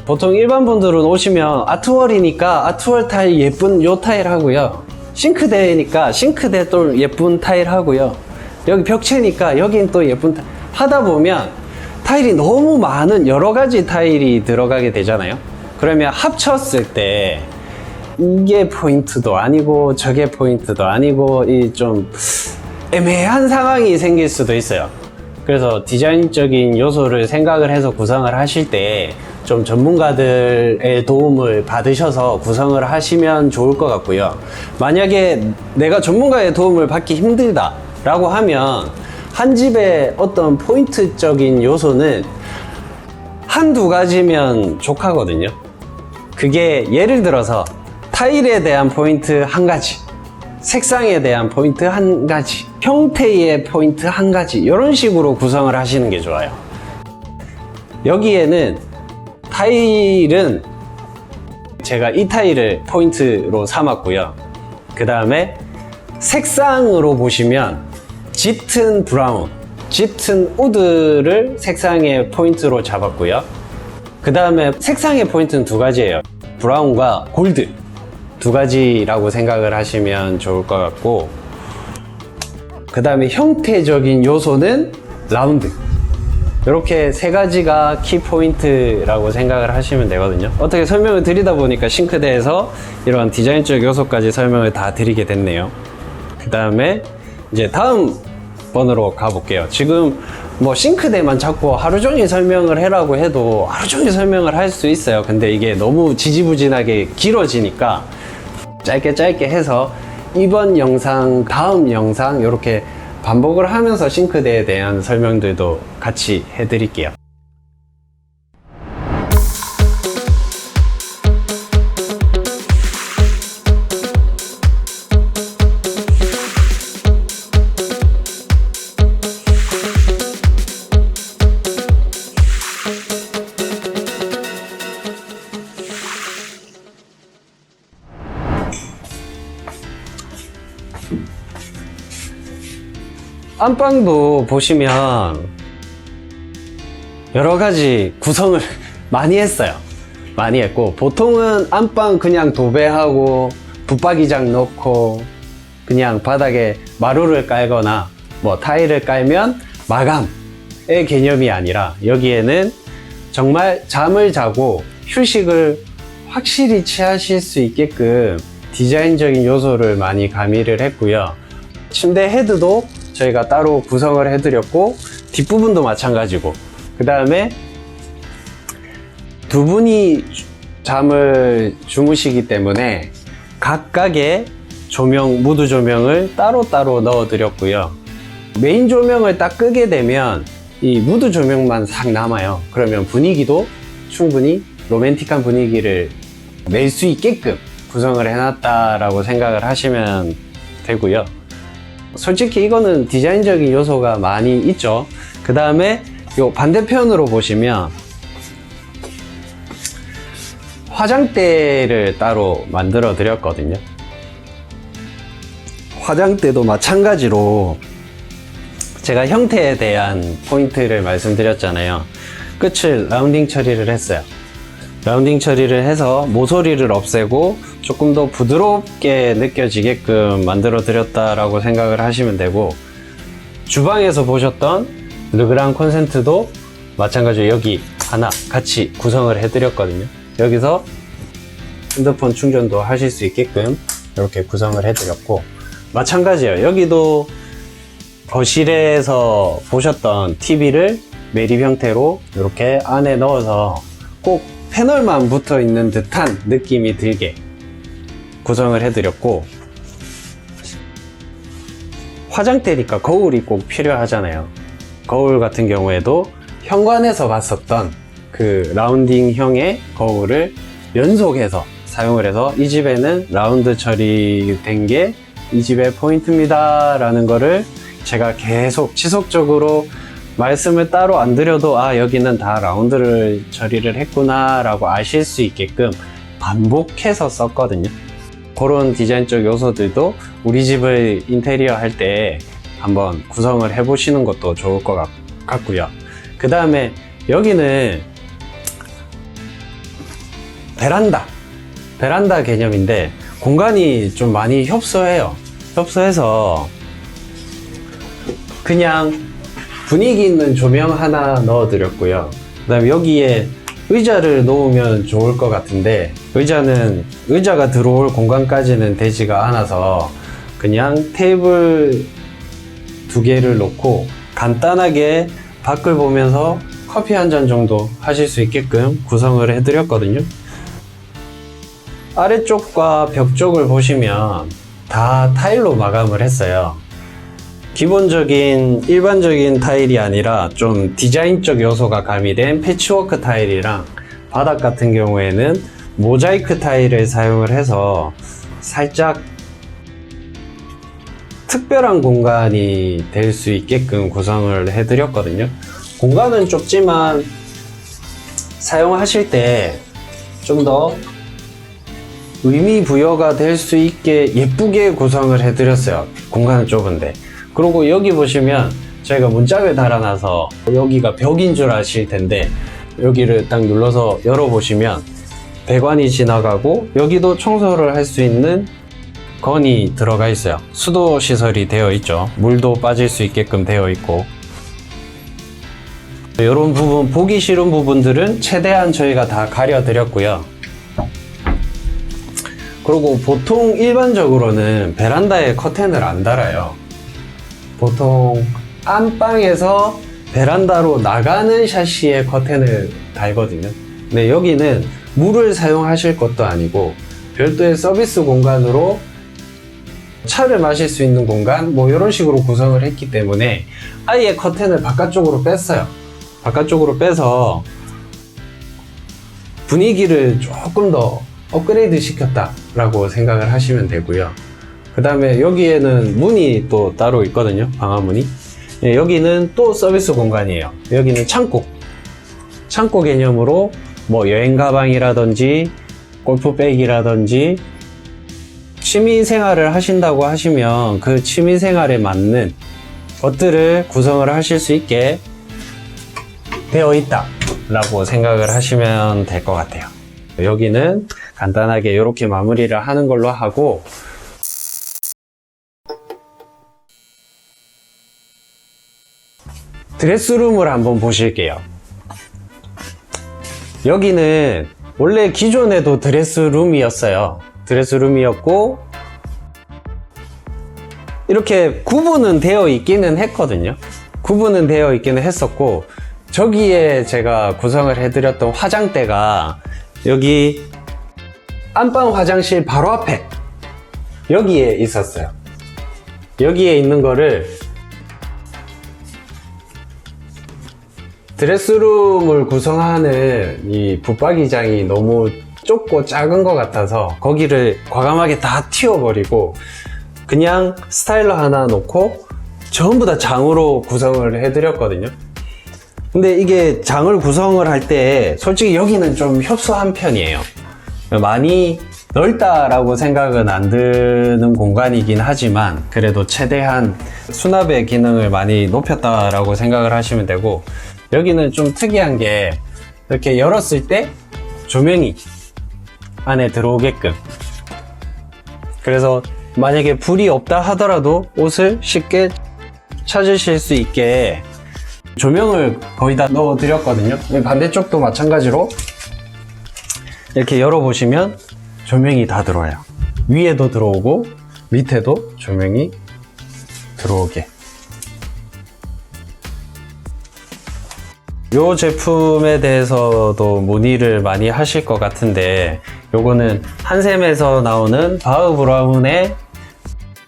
보통 일반 분들은 오시면 아트월이니까 아트월 타일 예쁜 요 타일 하고요, 싱크대니까 싱크대 또 예쁜 타일 하고요, 여기 벽체니까 여긴 또 예쁜 타일 하다 보면 타일이 너무 많은 여러 가지 타일이 들어가게 되잖아요. 그러면 합쳤을 때 이게 포인트도 아니고 저게 포인트도 아니고 이 좀 애매한 상황이 생길 수도 있어요. 그래서 디자인적인 요소를 생각을 해서 구성을 하실 때 좀 전문가들의 도움을 받으셔서 구성을 하시면 좋을 것 같고요. 만약에 내가 전문가의 도움을 받기 힘들다 라고 하면 한 집의 어떤 포인트적인 요소는 한두 가지면 족하거든요. 그게 예를 들어서 타일에 대한 포인트 한 가지, 색상에 대한 포인트 한 가지, 형태의 포인트 한 가지, 이런 식으로 구성을 하시는 게 좋아요. 여기에는 타일은 제가 이 타일을 포인트로 삼았고요. 그 다음에 색상으로 보시면 짙은 브라운, 짙은 우드를 색상의 포인트로 잡았고요. 그 다음에 색상의 포인트는 두 가지예요. 브라운과 골드 두 가지라고 생각을 하시면 좋을 것 같고, 그 다음에 형태적인 요소는 라운드, 이렇게 세 가지가 키포인트라고 생각을 하시면 되거든요. 어떻게 설명을 드리다 보니까 싱크대에서 이런 디자인적 요소까지 설명을 다 드리게 됐네요. 그 다음에 이제 다음 번으로 가볼게요. 지금 싱크대만 자꾸 하루 종일 설명을 해라고 해도 하루 종일 설명을 할 수 있어요. 근데 이게 너무 지지부진하게 길어지니까 짧게 해서 이번 영상, 다음 영상 이렇게 반복을 하면서 싱크대에 대한 설명들도 같이 해드릴게요. 안방도 보시면 여러 가지 구성을 많이 했어요. 많이 했고, 보통은 안방 그냥 도배하고 붙박이장 넣고 그냥 바닥에 마루를 깔거나 뭐 타일을 깔면 마감의 개념이 아니라, 여기에는 정말 잠을 자고 휴식을 확실히 취하실 수 있게끔 디자인적인 요소를 많이 가미를 했고요. 침대 헤드도 저희가 따로 구성을 해드렸고, 뒷부분도 마찬가지고, 그 다음에 두 분이 잠을 주무시기 때문에 각각의 조명, 무드 조명을 따로따로 넣어드렸고요. 메인 조명을 딱 끄게 되면 이 무드 조명만 싹 남아요. 그러면 분위기도 충분히 로맨틱한 분위기를 낼 수 있게끔 구성을 해놨다라고 생각을 하시면 되고요. 솔직히 이거는 디자인적인 요소가 많이 있죠. 그 다음에 요 반대편으로 보시면 화장대를 따로 만들어 드렸거든요. 화장대도 마찬가지로 제가 형태에 대한 포인트를 말씀드렸잖아요. 끝을 라운딩 처리를 했어요. 라운딩 처리를 해서 모서리를 없애고 조금 더 부드럽게 느껴지게끔 만들어 드렸다라고 생각을 하시면 되고, 주방에서 보셨던 르그랑 콘센트도 마찬가지로 여기 하나 같이 구성을 해 드렸거든요. 여기서 핸드폰 충전도 하실 수 있게끔 이렇게 구성을 해 드렸고, 마찬가지예요. 여기도 거실에서 보셨던 TV를 매립 형태로 이렇게 안에 넣어서 꼭 패널만 붙어 있는 듯한 느낌이 들게 구성을 해드렸고, 화장대니까 거울이 꼭 필요하잖아요. 거울 같은 경우에도 현관에서 봤었던 그 라운딩형의 거울을 연속해서 사용을 해서, 이 집에는 라운드 처리된 게 이 집의 포인트입니다 라는 거를 제가 계속 지속적으로 말씀을 따로 안 드려도, 아, 여기는 다 라운드를 처리를 했구나 라고 아실 수 있게끔 반복해서 썼거든요. 그런 디자인적 요소들도 우리 집을 인테리어 할 때 한번 구성을 해 보시는 것도 좋을 것 같고요. 그 다음에 여기는 베란다 개념인데 공간이 좀 많이 협소해서 그냥 분위기 있는 조명 하나 넣어 드렸고요. 그 다음에 여기에 의자를 놓으면 좋을 것 같은데, 의자가 들어올 공간까지는 되지가 않아서 그냥 테이블 2개를 놓고 간단하게 밖을 보면서 커피 한 잔 정도 하실 수 있게끔 구성을 해 드렸거든요. 아래쪽과 벽 쪽을 보시면 다 타일로 마감을 했어요. 기본적인 일반적인 타일이 아니라 좀 디자인적 요소가 가미된 패치워크 타일이랑, 바닥 같은 경우에는 모자이크 타일을 사용을 해서 살짝 특별한 공간이 될 수 있게끔 구성을 해드렸거든요. 공간은 좁지만 사용하실 때 좀 더 의미 부여가 될 수 있게 예쁘게 구성을 해드렸어요. 공간은 좁은데. 그리고 여기 보시면 저희가 문짝을 달아놔서 여기가 벽인 줄 아실 텐데, 여기를 딱 눌러서 열어보시면 배관이 지나가고 여기도 청소를 할 수 있는 건이 들어가 있어요. 수도 시설이 되어 있죠. 물도 빠질 수 있게끔 되어 있고, 이런 부분, 보기 싫은 부분들은 최대한 저희가 다 가려 드렸고요. 그리고 보통 일반적으로는 베란다에 커튼을 안 달아요. 보통 안방에서 베란다로 나가는 샤시에 커튼을 달거든요. 근데 여기는 물을 사용하실 것도 아니고 별도의 서비스 공간으로 차를 마실 수 있는 공간, 뭐 이런 식으로 구성을 했기 때문에 아예 커튼을 바깥쪽으로 뺐어요. 바깥쪽으로 빼서 분위기를 조금 더 업그레이드 시켰다 라고 생각을 하시면 되고요. 그 다음에 여기에는 문이 또 따로 있거든요. 방화문이. 예, 여기는 또 서비스 공간이에요. 여기는 창고 개념으로 뭐 여행 가방이라든지 골프백이라든지 취미 생활을 하신다고 하시면 그 취미 생활에 맞는 것들을 구성을 하실 수 있게 되어 있다 라고 생각을 하시면 될 것 같아요. 여기는 간단하게 이렇게 마무리를 하는 걸로 하고, 드레스룸을 한번 보실게요. 여기는 원래 기존에도 드레스룸이었어요. 드레스룸이었고 이렇게 구분은 되어 있기는 했거든요. 구분은 되어 있기는 했었고, 저기에 제가 구성을 해드렸던 화장대가 여기 안방 화장실 바로 앞에 여기에 있었어요. 여기에 있는 거를 드레스룸을 구성하는 이 붙박이장이 너무 좁고 작은 것 같아서 거기를 과감하게 다 틔워버리고 그냥 스타일러 하나 놓고 전부 다 장으로 구성을 해드렸거든요. 근데 이게 장을 구성을 할 때 솔직히 여기는 좀 협소한 편이에요. 많이 넓다라고 생각은 안 드는 공간이긴 하지만 그래도 최대한 수납의 기능을 많이 높였다라고 생각을 하시면 되고, 여기는 좀 특이한 게 이렇게 열었을 때 조명이 안에 들어오게끔, 그래서 만약에 불이 없다 하더라도 옷을 쉽게 찾으실 수 있게 조명을 거의 다 넣어 드렸거든요. 반대쪽도 마찬가지로 이렇게 열어보시면 조명이 다 들어와요. 위에도 들어오고 밑에도 조명이 들어오게. 이 제품에 대해서도 문의를 많이 하실 것 같은데, 요거는 한샘에서 나오는 바흐 브라운의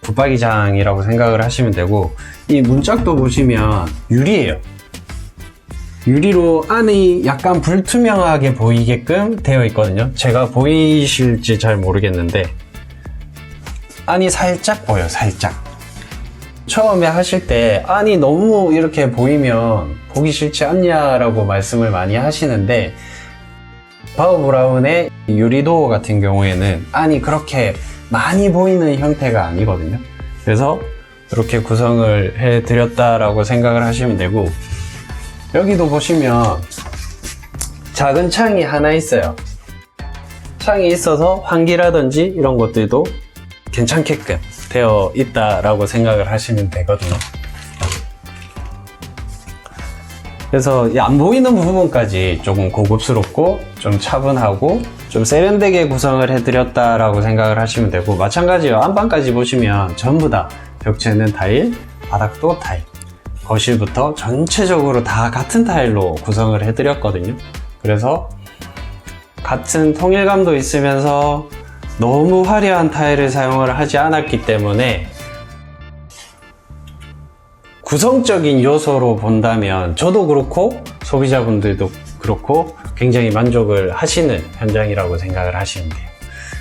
붙박이장이라고 생각을 하시면 되고, 이 문짝도 보시면 유리예요. 유리로 안이 약간 불투명하게 보이게끔 되어 있거든요. 제가 보이실지 잘 모르겠는데 안이 살짝 보여요. 살짝. 처음에 하실 때 안이 너무 이렇게 보이면 보기 싫지 않냐라고 말씀을 많이 하시는데, 바흐 브라운의 유리도어 같은 경우에는 안이 그렇게 많이 보이는 형태가 아니거든요. 그래서 이렇게 구성을 해 드렸다라고 생각을 하시면 되고, 여기도 보시면 작은 창이 하나 있어요. 창이 있어서 환기라든지 이런 것들도 괜찮게끔 되어 있다라고 생각을 하시면 되거든요. 그래서 안 보이는 부분까지 조금 고급스럽고 좀 차분하고 좀 세련되게 구성을 해드렸다라고 생각을 하시면 되고, 마찬가지로 안방까지 보시면 전부 다 벽체는 타일, 바닥도 타일, 거실부터 전체적으로 다 같은 타일로 구성을 해드렸거든요. 그래서 같은 통일감도 있으면서 너무 화려한 타일을 사용을 하지 않았기 때문에 구성적인 요소로 본다면 저도 그렇고 소비자분들도 그렇고 굉장히 만족을 하시는 현장이라고 생각을 하시면 돼요.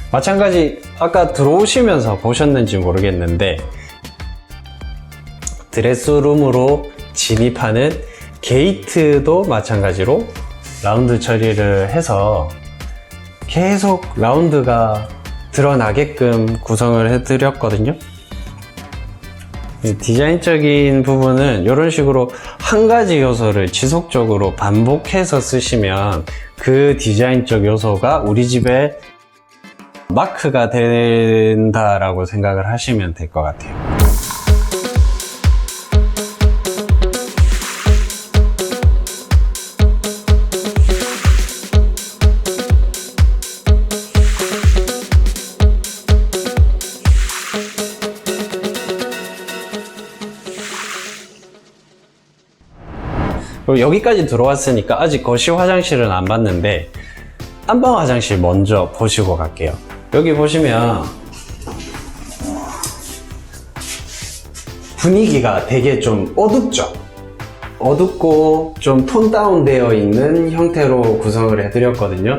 마찬가지 아까 들어오시면서 보셨는지 모르겠는데, 드레스룸으로 진입하는 게이트도 마찬가지로 라운드 처리를 해서 계속 라운드가 드러나게끔 구성을 해드렸거든요. 디자인적인 부분은 이런 식으로 한 가지 요소를 지속적으로 반복해서 쓰시면 그 디자인적 요소가 우리 집의 마크가 된다라고 생각을 하시면 될 것 같아요. 여기까지 들어왔으니까 아직 거실 화장실은 안 봤는데 안방 화장실 먼저 보시고 갈게요. 여기 보시면 분위기가 되게 좀 어둡죠? 어둡고 좀 톤 다운 되어 있는 형태로 구성을 해드렸거든요.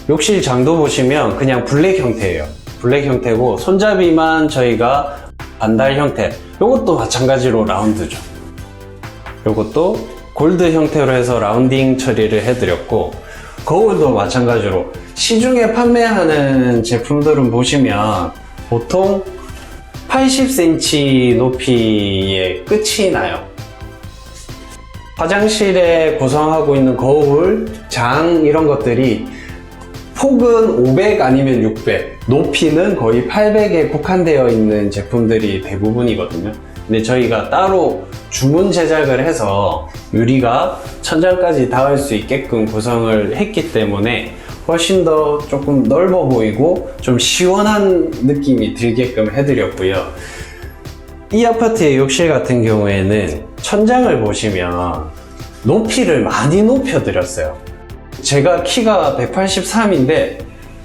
욕실 장도 보시면 그냥 블랙 형태예요. 블랙 형태고 손잡이만 저희가 반달 형태, 요것도 마찬가지로 라운드죠. 요것도 골드 형태로 해서 라운딩 처리를 해드렸고, 거울도 마찬가지로 시중에 판매하는 제품들은 보시면 보통 80cm 높이의 끝이 나요. 화장실에 구성하고 있는 거울, 장 이런 것들이 폭은 500 아니면 600, 높이는 거의 800에 국한되어 있는 제품들이 대부분이거든요. 근데 저희가 따로 주문 제작을 해서 유리가 천장까지 닿을 수 있게끔 구성을 했기 때문에 훨씬 더 조금 넓어 보이고 좀 시원한 느낌이 들게끔 해드렸고요. 이 아파트의 욕실 같은 경우에는 천장을 보시면 높이를 많이 높여드렸어요. 제가 키가 183인데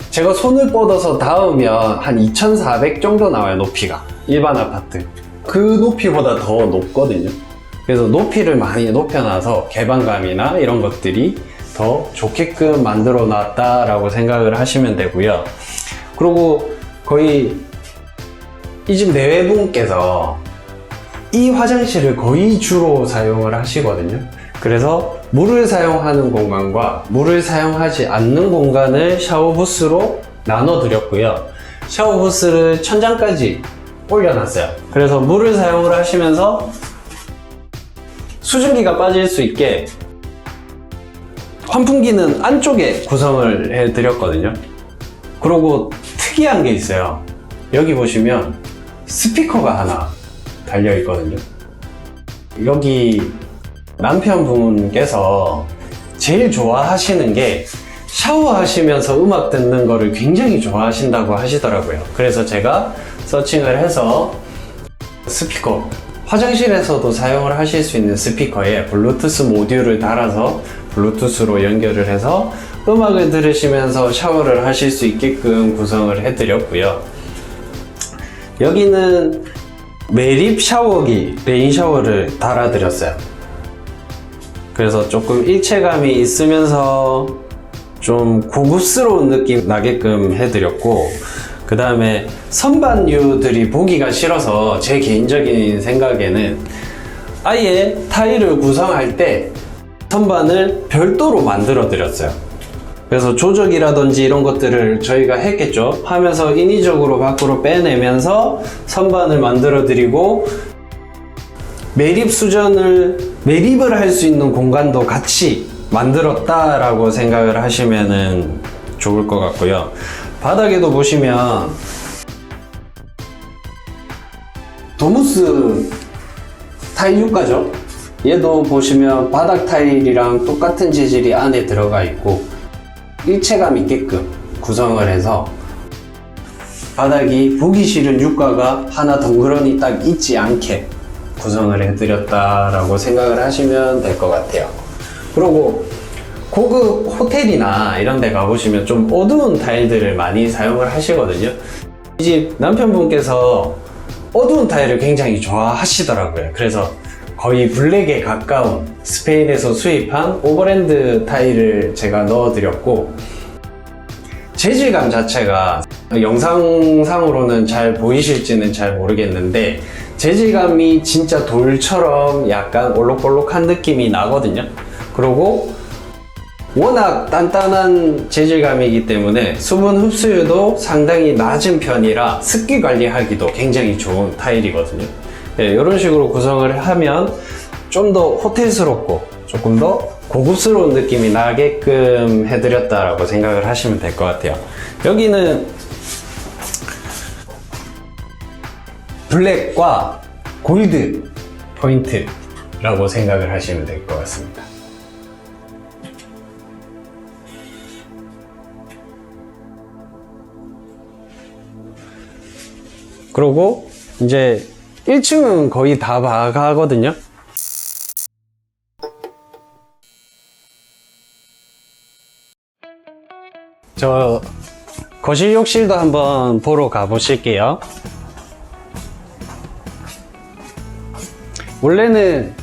제가 손을 뻗어서 닿으면 한 2400 정도 나와요, 높이가. 일반 아파트. 그 높이보다 더 높거든요. 그래서 높이를 많이 높여놔서 개방감이나 이런 것들이 더 좋게끔 만들어 놨다라고 생각을 하시면 되고요. 그리고 거의 이 집 내외분께서 이 화장실을 거의 주로 사용을 하시거든요. 그래서 물을 사용하는 공간과 물을 사용하지 않는 공간을 샤워 부스로 나눠 드렸고요. 샤워 부스를 천장까지 올려놨어요. 그래서 물을 사용을 하시면서 수증기가 빠질 수 있게 환풍기는 안쪽에 구성을 해드렸거든요. 그리고 특이한 게 있어요. 여기 보시면 스피커가 하나 달려 있거든요. 여기 남편분께서 제일 좋아하시는 게 샤워하시면서 음악 듣는 거를 굉장히 좋아하신다고 하시더라고요. 그래서 제가 서칭을 해서 스피커, 화장실에서도 사용을 하실 수 있는 스피커에 블루투스 모듈을 달아서 블루투스로 연결을 해서 음악을 들으시면서 샤워를 하실 수 있게끔 구성을 해드렸고요. 여기는 매립 샤워기, 레인 샤워를 달아드렸어요. 그래서 조금 일체감이 있으면서 좀 고급스러운 느낌 나게끔 해드렸고, 그 다음에 선반유들이 보기가 싫어서 제 개인적인 생각에는 아예 타일을 구성할 때 선반을 별도로 만들어 드렸어요. 그래서 조적이라든지 이런 것들을 저희가 했겠죠. 하면서 인위적으로 밖으로 빼내면서 선반을 만들어 드리고, 매립 수전을 매립을 할 수 있는 공간도 같이 만들었다라고 생각을 하시면 좋을 것 같고요. 바닥에도 보시면 도무스 타일 유가죠. 얘도 보시면 바닥 타일이랑 똑같은 재질이 안에 들어가 있고 일체감 있게끔 구성을 해서 바닥이 보기 싫은 유가가 하나 덩그러니 딱 있지 않게 구성을 해드렸다라고 생각을 하시면 될 것 같아요. 그리고 고급 호텔이나 이런 데 가보시면 좀 어두운 타일들을 많이 사용을 하시거든요. 이 집 남편분께서 어두운 타일을 굉장히 좋아하시더라고요. 그래서 거의 블랙에 가까운 스페인에서 수입한 오버랜드 타일을 제가 넣어드렸고, 재질감 자체가 영상상으로는 잘 보이실지는 잘 모르겠는데 재질감이 진짜 돌처럼 약간 올록볼록한 느낌이 나거든요. 그리고 워낙 단단한 재질감이기 때문에 수분 흡수율도 상당히 낮은 편이라 습기 관리하기도 굉장히 좋은 타일이거든요. 네, 이런 식으로 구성을 하면 좀 더 호텔스럽고 조금 더 고급스러운 느낌이 나게끔 해드렸다라고 생각을 하시면 될 것 같아요. 여기는 블랙과 골드 포인트라고 생각을 하시면 될 것 같습니다. 그리고 이제 1층은 거의 다 봐가거든요. 저 거실 욕실도 한번 보러 가보실게요. 원래는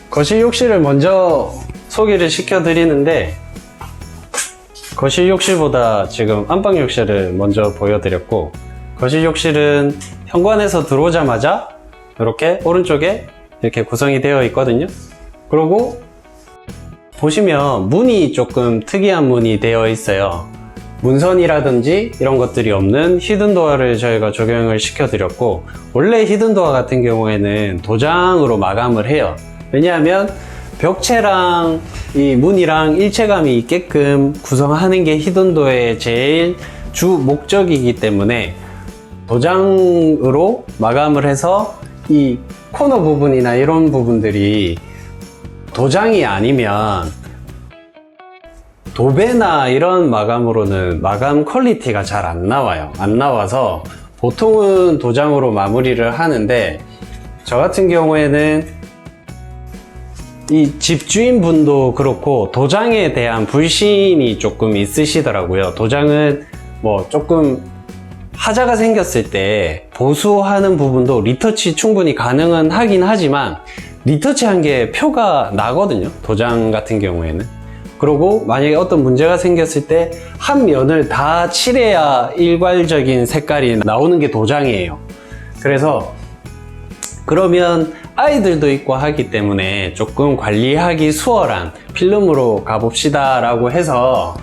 거실 욕실을 먼저 소개를 시켜드리는데 거실 욕실보다 지금 안방 욕실을 먼저 보여드렸고, 거실 욕실은 현관에서 들어오자마자 이렇게 오른쪽에 이렇게 구성이 되어 있거든요. 그리고 보시면 문이 조금 특이한 문이 되어 있어요. 문선이라든지 이런 것들이 없는 히든도어를 저희가 적용을 시켜드렸고, 원래 히든도어 같은 경우에는 도장으로 마감을 해요. 왜냐하면 벽체랑 이 문이랑 일체감이 있게끔 구성하는 게 히든도어의 제일 주 목적이기 때문에 도장으로 마감을 해서 이 코너 부분이나 이런 부분들이 도장이 아니면 도배나 이런 마감으로는 마감 퀄리티가 잘 안 나와요. 안 나와서 보통은 도장으로 마무리를 하는데, 저 같은 경우에는 이 집주인분도 그렇고 도장에 대한 불신이 조금 있으시더라고요. 도장은 뭐 조금 하자가 생겼을 때 보수하는 부분도 리터치 충분히 가능은 하긴 하지만, 리터치한 게 표가 나거든요, 도장 같은 경우에는. 그리고 만약에 어떤 문제가 생겼을 때 한 면을 다 칠해야 일괄적인 색깔이 나오는 게 도장이에요. 그래서 그러면 아이들도 있고 하기 때문에 조금 관리하기 수월한 필름으로 가봅시다 라고 해서,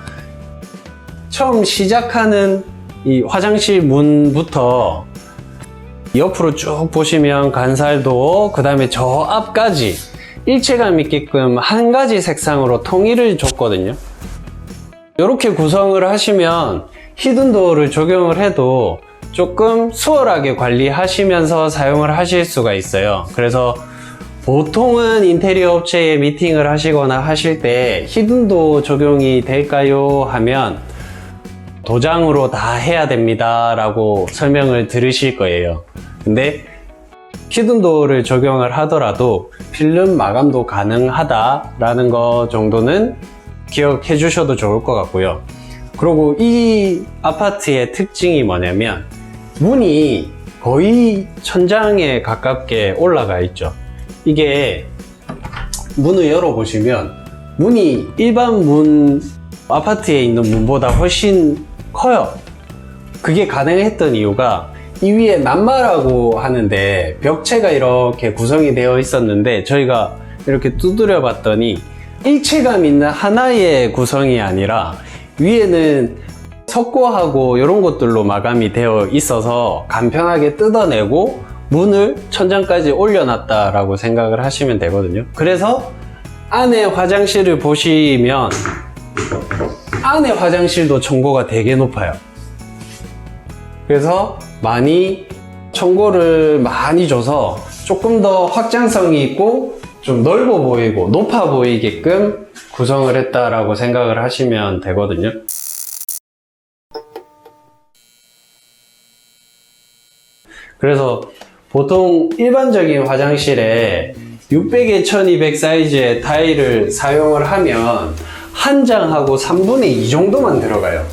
처음 시작하는 이 화장실 문부터 옆으로 쭉 보시면 간살도, 그 다음에 저 앞까지 일체감 있게끔 한 가지 색상으로 통일을 줬거든요. 이렇게 구성을 하시면 히든도어를 적용을 해도 조금 수월하게 관리하시면서 사용을 하실 수가 있어요. 그래서 보통은 인테리어 업체에 미팅을 하시거나 하실 때 히든도어 적용이 될까요? 하면 도장으로 다 해야 됩니다 라고 설명을 들으실 거예요. 근데 히든도어를 적용을 하더라도 필름 마감도 가능하다라는 거 정도는 기억해 주셔도 좋을 것 같고요. 그리고 이 아파트의 특징이 뭐냐면 문이 거의 천장에 가깝게 올라가 있죠. 이게 문을 열어보시면 문이 일반 문, 아파트에 있는 문보다 훨씬 커요. 그게 가능했던 이유가 이 위에 난마라고 하는데 벽체가 이렇게 구성이 되어 있었는데, 저희가 이렇게 두드려 봤더니 일체감 있는 하나의 구성이 아니라 위에는 석고하고 이런 것들로 마감이 되어 있어서 간편하게 뜯어내고 문을 천장까지 올려놨다라고 생각을 하시면 되거든요. 그래서 안에 화장실을 보시면 안에 화장실도 청고가 되게 높아요. 그래서 많이 청고를 많이 줘서 조금 더 확장성이 있고 좀 넓어 보이고 높아 보이게끔 구성을 했다라고 생각을 하시면 되거든요. 그래서 보통 일반적인 화장실에 600에 1200 사이즈의 타일을 사용을 하면 한 장하고 3분의 2 정도만 들어가요.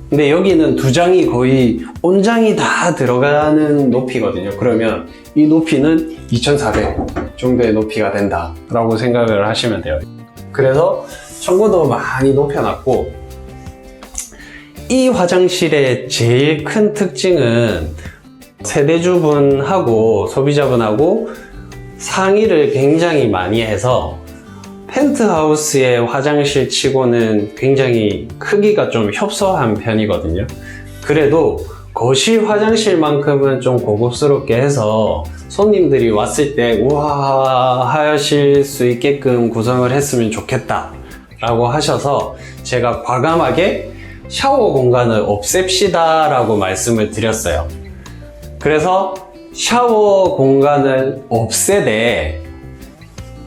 근데 여기는 두 장이 거의 온장이 다 들어가는 높이거든요. 그러면 이 높이는 2400 정도의 높이가 된다 라고 생각을 하시면 돼요. 그래서 청고도 많이 높여놨고, 이 화장실의 제일 큰 특징은 세대주분하고 소비자분하고 상의를 굉장히 많이 해서 펜트하우스의 화장실 치고는 굉장히 크기가 좀 협소한 편이거든요. 그래도 거실 화장실만큼은 좀 고급스럽게 해서 손님들이 왔을 때 우와 하실 수 있게끔 구성을 했으면 좋겠다 라고 하셔서 제가 과감하게 샤워 공간을 없앱시다 라고 말씀을 드렸어요. 그래서 샤워 공간을 없애되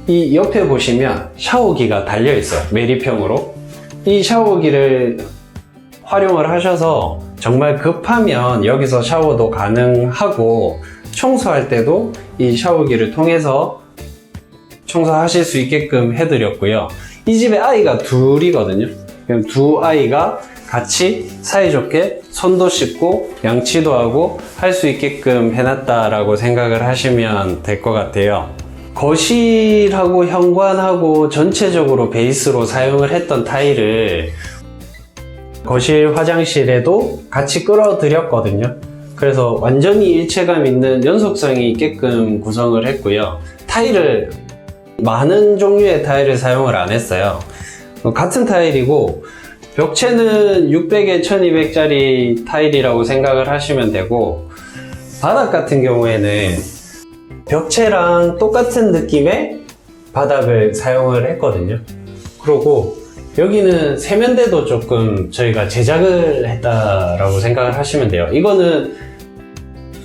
이 옆에 보시면 샤워기가 달려 있어요. 메리평으로. 이 샤워기를 활용을 하셔서 정말 급하면 여기서 샤워도 가능하고, 청소할 때도 이 샤워기를 통해서 청소하실 수 있게끔 해드렸고요. 이 집에 아이가 둘이거든요. 그럼 두 아이가 같이 사이좋게 손도 씻고 양치도 하고 할 수 있게끔 해놨다라고 생각을 하시면 될 것 같아요. 거실하고 현관하고 전체적으로 베이스로 사용을 했던 타일을 거실 화장실에도 같이 끌어들였거든요. 그래서 완전히 일체감 있는 연속성이 있게끔 구성을 했고요. 타일을 많은 종류의 타일을 사용을 안 했어요. 같은 타일이고 벽체는 600에 1200짜리 타일이라고 생각을 하시면 되고, 바닥 같은 경우에는 벽체랑 똑같은 느낌의 바닥을 사용을 했거든요. 그리고 여기는 세면대도 조금 저희가 제작을 했다라고 생각을 하시면 돼요. 이거는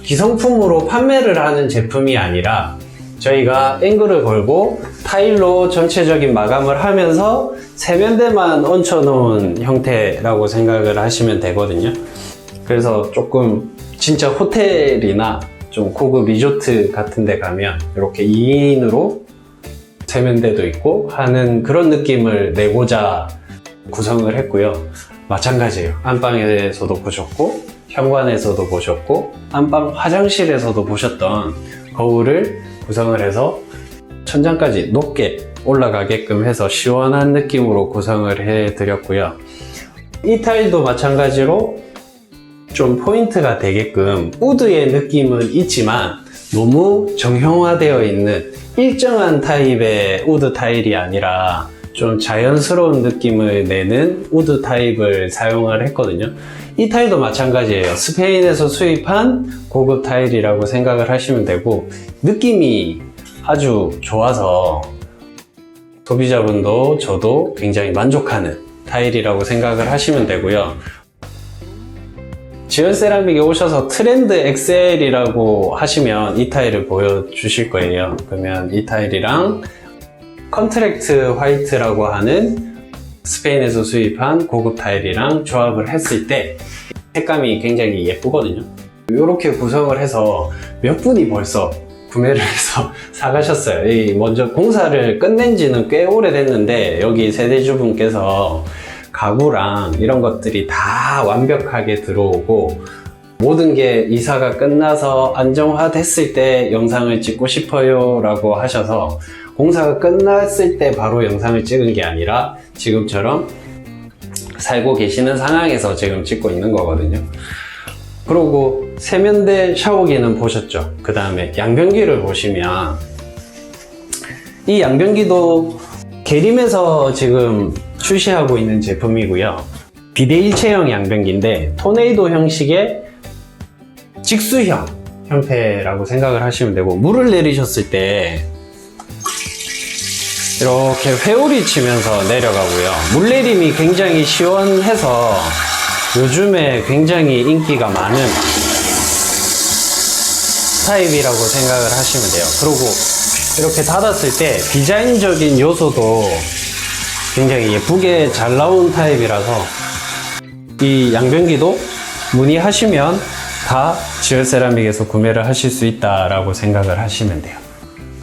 기성품으로 판매를 하는 제품이 아니라 저희가 앵글을 걸고 타일로 전체적인 마감을 하면서 세면대만 얹혀 놓은 형태라고 생각을 하시면 되거든요. 그래서 조금 진짜 호텔이나 좀 고급 리조트 같은 데 가면 이렇게 2인으로 세면대도 있고 하는 그런 느낌을 내고자 구성을 했고요. 마찬가지예요. 안방에서도 보셨고 현관에서도 보셨고 안방 화장실에서도 보셨던 거울을 구성을 해서 천장까지 높게 올라가게끔 해서 시원한 느낌으로 구성을 해 드렸고요. 이 타일도 마찬가지로 좀 포인트가 되게끔 우드의 느낌은 있지만 너무 정형화되어 있는 일정한 타입의 우드 타일이 아니라 좀 자연스러운 느낌을 내는 우드 타입을 사용을 했거든요. 이 타일도 마찬가지예요. 스페인에서 수입한 고급 타일이라고 생각을 하시면 되고 느낌이 아주 좋아서 소비자분도 저도 굉장히 만족하는 타일이라고 생각을 하시면 되고요. 지얼세라믹에 오셔서 트렌드 엑셀이라고 하시면 이 타일을 보여주실 거예요. 그러면 이 타일이랑 컨트랙트 화이트라고 하는 스페인에서 수입한 고급 타일이랑 조합을 했을 때 색감이 굉장히 예쁘거든요. 이렇게 구성을 해서 몇 분이 벌써 구매를 해서 사가셨어요. 먼저 공사를 끝낸 지는 꽤 오래됐는데 여기 세대주분께서 가구랑 이런 것들이 다 완벽하게 들어오고 모든 게 이사가 끝나서 안정화됐을 때 영상을 찍고 싶어요 라고 하셔서 공사가 끝났을 때 바로 영상을 찍은 게 아니라 지금처럼 살고 계시는 상황에서 지금 찍고 있는 거거든요. 그리고 세면대 샤워기는 보셨죠? 그 다음에 양변기를 보시면 이 양변기도 계림에서 지금 출시하고 있는 제품이고요. 비대일체형 양변기인데 토네이도 형식의 직수형 형태라고 생각을 하시면 되고 물을 내리셨을 때 이렇게 회오리 치면서 내려가고요. 물내림이 굉장히 시원해서 요즘에 굉장히 인기가 많은 타입이라고 생각을 하시면 돼요. 그리고 이렇게 닫았을 때 디자인적인 요소도 굉장히 예쁘게 잘 나온 타입이라서 이 양변기도 문의하시면 다 지얼세라믹에서 구매를 하실 수 있다라고 생각을 하시면 돼요.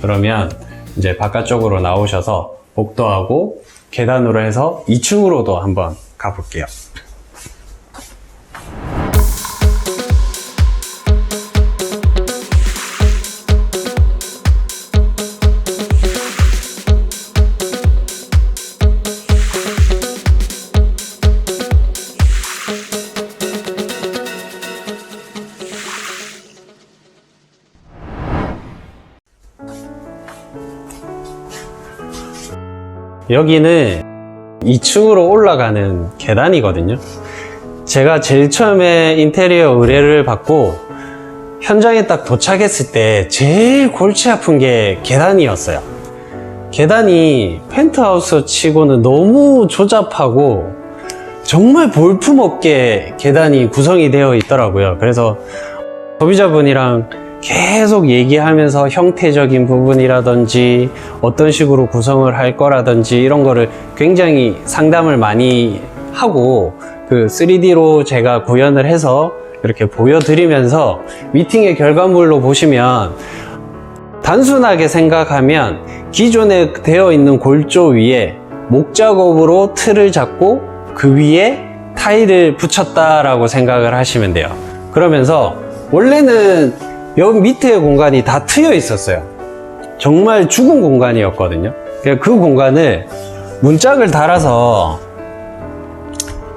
그러면 이제 바깥쪽으로 나오셔서 복도하고 계단으로 해서 2층으로도 한번 가볼게요. 여기는 2층으로 올라가는 계단이거든요. 제가 제일 처음에 인테리어 의뢰를 받고 현장에 딱 도착했을 때 제일 골치 아픈 게 계단이었어요. 계단이 펜트하우스 치고는 너무 조잡하고 정말 볼품없게 계단이 구성이 되어 있더라고요. 그래서 소비자분이랑 계속 얘기하면서 형태적인 부분이라든지 어떤 식으로 구성을 할 거라든지 이런 거를 굉장히 상담을 많이 하고 그 3D로 제가 구현을 해서 이렇게 보여드리면서 미팅의 결과물로 보시면 단순하게 생각하면 기존에 되어 있는 골조 위에 목작업으로 틀을 잡고 그 위에 타일을 붙였다라고 생각을 하시면 돼요. 그러면서 원래는 여기 밑에 공간이 다 트여 있었어요. 정말 죽은 공간이었거든요. 그 공간을 문짝을 달아서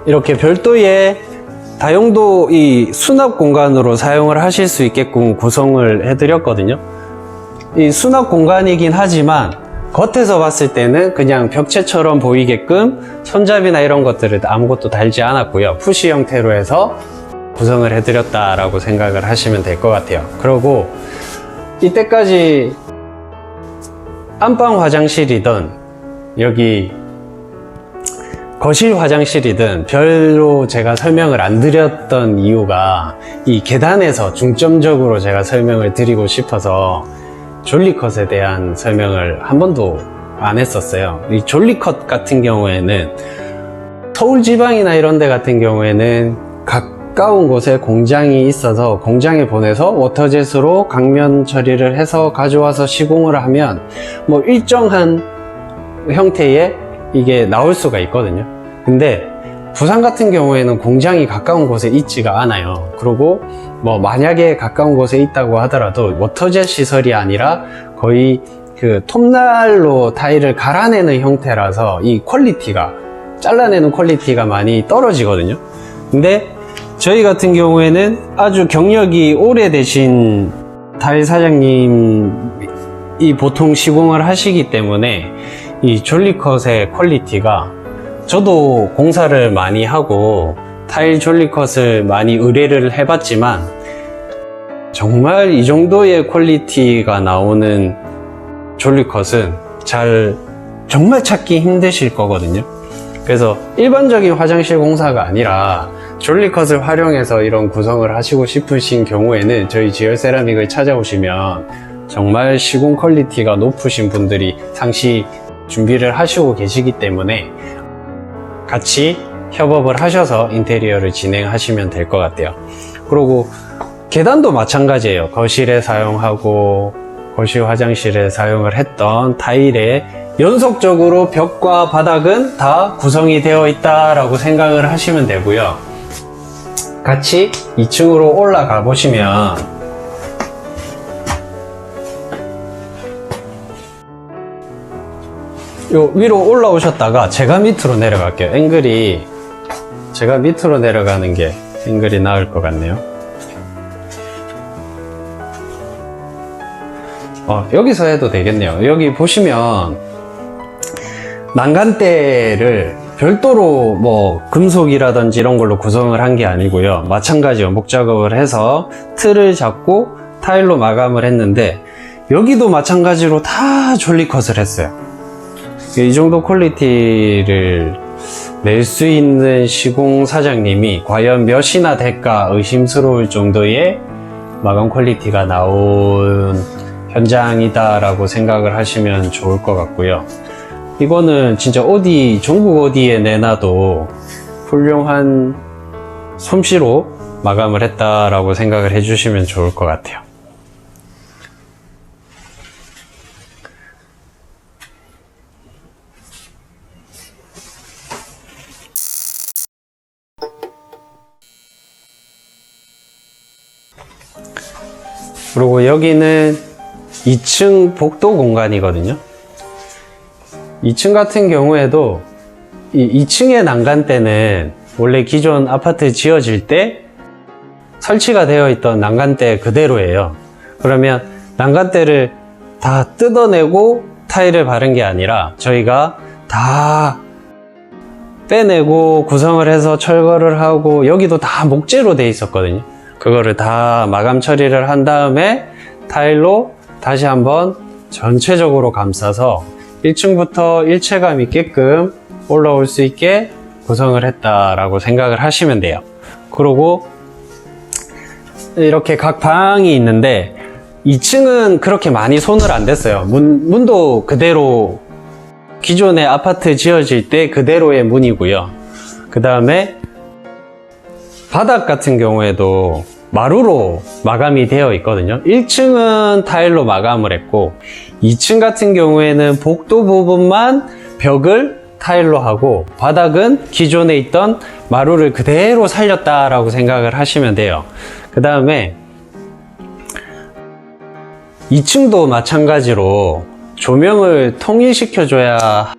이렇게 별도의 다용도 이 수납 공간으로 사용을 하실 수 있게끔 구성을 해드렸거든요. 이 수납 공간이긴 하지만 겉에서 봤을 때는 그냥 벽체처럼 보이게끔 손잡이나 이런 것들을 아무것도 달지 않았고요. 푸시 형태로 해서 구성을 해드렸다라고 생각을 하시면 될 것 같아요. 그리고 이때까지 안방 화장실이든 여기 거실 화장실이든 별로 제가 설명을 안 드렸던 이유가 이 계단에서 중점적으로 제가 설명을 드리고 싶어서 졸리컷에 대한 설명을 한 번도 안 했었어요. 이 졸리컷 같은 경우에는 서울 지방이나 이런 데 같은 경우에는 가까운 곳에 공장이 있어서 공장에 보내서 워터젯으로 강면 처리를 해서 가져와서 시공을 하면 뭐 일정한 형태의 이게 나올 수가 있거든요. 근데 부산 같은 경우에는 공장이 가까운 곳에 있지가 않아요. 그리고 뭐 만약에 가까운 곳에 있다고 하더라도 워터젯 시설이 아니라 거의 그 톱날로 타일을 갈아내는 형태라서 이 퀄리티가, 잘라내는 퀄리티가 많이 떨어지거든요. 근데 저희 같은 경우에는 아주 경력이 오래되신 타일 사장님이 보통 시공을 하시기 때문에 이 졸리컷의 퀄리티가, 저도 공사를 많이 하고 타일 졸리컷을 많이 의뢰를 해봤지만 정말 이 정도의 퀄리티가 나오는 졸리컷은 정말 찾기 힘드실 거거든요. 그래서 일반적인 화장실 공사가 아니라 졸리컷을 활용해서 이런 구성을 하시고 싶으신 경우에는 저희 지열세라믹을 찾아오시면 정말 시공 퀄리티가 높으신 분들이 상시 준비를 하시고 계시기 때문에 같이 협업을 하셔서 인테리어를 진행하시면 될 것 같아요. 그리고 계단도 마찬가지예요. 거실에 사용하고 거실 화장실에 사용을 했던 타일에 연속적으로 벽과 바닥은 다 구성이 되어 있다라고 생각을 하시면 되고요. 같이 2층으로 올라가 보시면 요 위로 올라오셨다가 제가 밑으로 내려갈게요. 앵글이 제가 밑으로 내려가는 게 앵글이 나을 것 같네요. 여기서 해도 되겠네요. 여기 보시면 난간대를 별도로 뭐 금속이라든지 이런 걸로 구성을 한 게 아니고요. 마찬가지 원목 작업을 해서 틀을 잡고 타일로 마감을 했는데 여기도 마찬가지로 다 졸리컷을 했어요. 이 정도 퀄리티를 낼 수 있는 시공 사장님이 과연 몇이나 될까 의심스러울 정도의 마감 퀄리티가 나온 현장이다 라고 생각을 하시면 좋을 것 같고요. 이거는 진짜 어디, 전국 어디에 내놔도 훌륭한 솜씨로 마감을 했다라고 생각을 해주시면 좋을 것 같아요. 그리고 여기는 2층 복도 공간이거든요. 2층 같은 경우에도 이 2층의 난간대는 원래 기존 아파트 지어질 때 설치가 되어 있던 난간대 그대로예요. 그러면 난간대를 다 뜯어내고 타일을 바른 게 아니라 저희가 다 빼내고 구성을 해서 철거를 하고, 여기도 다 목재로 돼 있었거든요. 그거를 다 마감 처리를 한 다음에 타일로 다시 한번 전체적으로 감싸서 1층부터 일체감 있게끔 올라올 수 있게 구성을 했다라고 생각을 하시면 돼요. 그리고 이렇게 각 방이 있는데 2층은 그렇게 많이 손을 안 댔어요. 문도 그대로 기존의 아파트 지어질 때 그대로의 문이고요. 그 다음에 바닥 같은 경우에도 마루로 마감이 되어 있거든요. 1층은 타일로 마감을 했고 2층 같은 경우에는 복도 부분만 벽을 타일로 하고 바닥은 기존에 있던 마루를 그대로 살렸다라고 생각을 하시면 돼요. 그 다음에 2층도 마찬가지로 조명을 통일시켜 줘야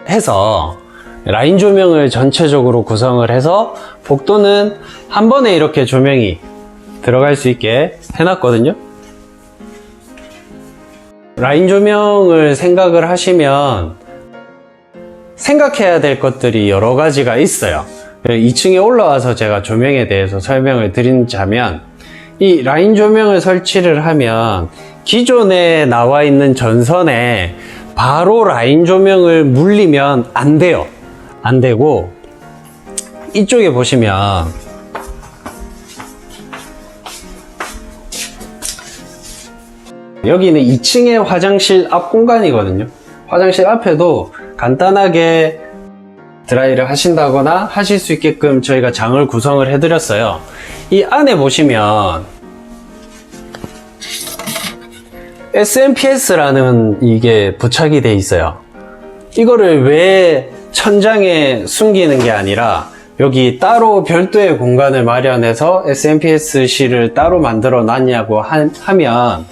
해서 라인 조명을 전체적으로 구성을 해서 복도는 한 번에 이렇게 조명이 들어갈 수 있게 해놨거든요. 라인 조명을 생각을 하시면 생각해야 될 것들이 여러 가지가 있어요. 2층에 올라와서 제가 조명에 대해서 설명을 드리자면, 이 라인 조명을 설치를 하면 기존에 나와 있는 전선에 바로 라인 조명을 물리면 안 돼요. 안 되고, 이쪽에 보시면 여기는 2층의 화장실 앞 공간이거든요. 화장실 앞에도 간단하게 드라이를 하신다거나 하실 수 있게끔 저희가 장을 구성을 해드렸어요. 이 안에 보시면 SMPS라는 이게 부착이 돼 있어요. 이거를 왜 천장에 숨기는 게 아니라 여기 따로 별도의 공간을 마련해서 SMPS-C를 따로 만들어 놨냐고 하면,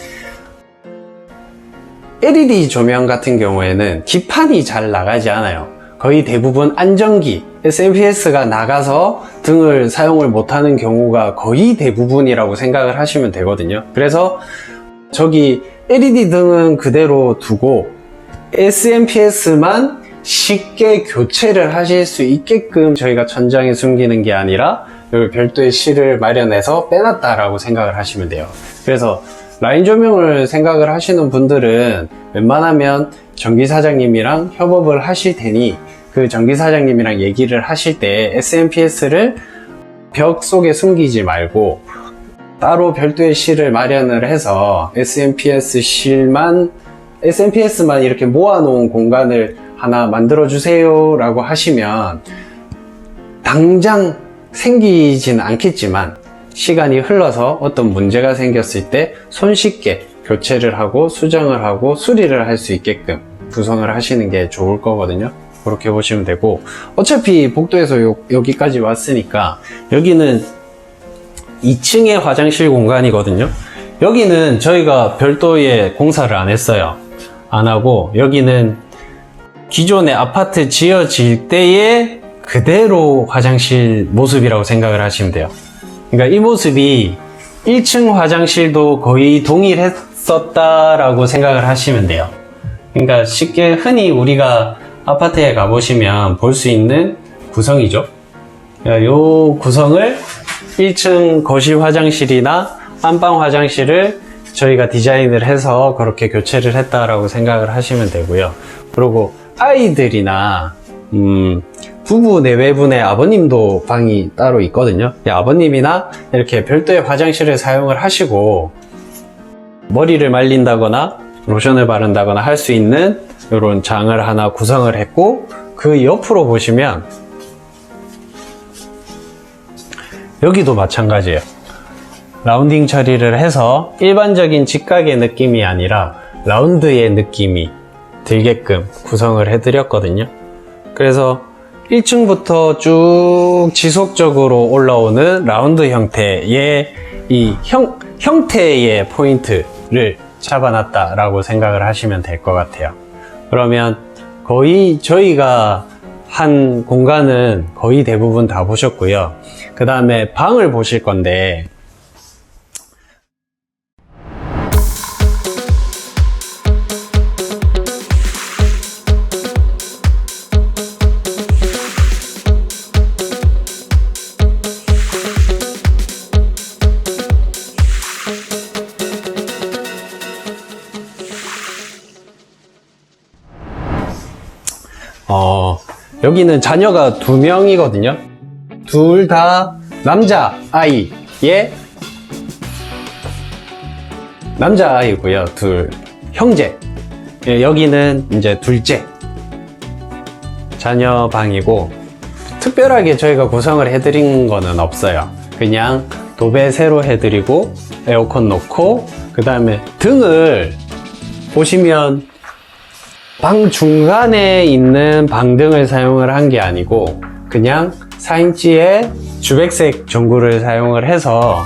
LED 조명 같은 경우에는 기판이 잘 나가지 않아요. 거의 대부분 안전기, SMPS가 나가서 등을 사용을 못하는 경우가 거의 대부분이라고 생각을 하시면 되거든요. 그래서 저기 LED 등은 그대로 두고 SMPS만 쉽게 교체를 하실 수 있게끔 저희가 천장에 숨기는 게 아니라 여기 별도의 실을 마련해서 빼놨다라고 생각을 하시면 돼요. 그래서 라인 조명을 생각을 하시는 분들은 웬만하면 전기사장님이랑 협업을 하실 테니, 그 전기사장님이랑 얘기를 하실 때 SMPS를 벽 속에 숨기지 말고 따로 별도의 실을 마련을 해서 SMPS만 이렇게 모아놓은 공간을 하나 만들어 주세요 라고 하시면 당장 생기지는 않겠지만 시간이 흘러서 어떤 문제가 생겼을 때 손쉽게 교체를 하고 수정을 하고 수리를 할 수 있게끔 구성을 하시는 게 좋을 거거든요. 그렇게 보시면 되고, 어차피 복도에서 여기까지 왔으니까 여기는 2층의 화장실 공간이거든요. 여기는 저희가 별도의 공사를 안 했어요. 안 하고 여기는 기존의 아파트 지어질 때의 그대로 화장실 모습이라고 생각을 하시면 돼요. 그러니까 이 모습이 1층 화장실도 거의 동일했었다라고 생각을 하시면 돼요. 그러니까 쉽게 흔히 우리가 아파트에 가보시면 볼 수 있는 구성이죠. 이 구성을 1층 거실 화장실이나 안방 화장실을 저희가 디자인을 해서 그렇게 교체를 했다라고 생각을 하시면 되고요. 그리고 아이들이나 부부 내외분의 아버님도 방이 따로 있거든요. 아버님이나 이렇게 별도의 화장실을 사용을 하시고 머리를 말린다거나 로션을 바른다거나 할 수 있는 이런 장을 하나 구성을 했고, 그 옆으로 보시면 여기도 마찬가지예요. 라운딩 처리를 해서 일반적인 직각의 느낌이 아니라 라운드의 느낌이 들게끔 구성을 해드렸거든요. 그래서 1층부터 쭉 지속적으로 올라오는 라운드 형태의 이 형태의 포인트를 잡아놨다라고 생각을 하시면 될 것 같아요. 그러면 거의 저희가 한 공간은 거의 대부분 다 보셨고요. 그 다음에 방을 보실 건데, 여기는 자녀가 2명이거든요. 둘 다 남자아이의 남자아이고요. 둘 형제. 여기는 이제 둘째 자녀 방이고, 특별하게 저희가 구성을 해드린 거는 없어요. 그냥 도배 새로 해드리고 에어컨 넣고, 그 다음에 등을 보시면 방 중간에 있는 방등을 사용을 한 게 아니고 그냥 4인치의 주백색 전구를 사용을 해서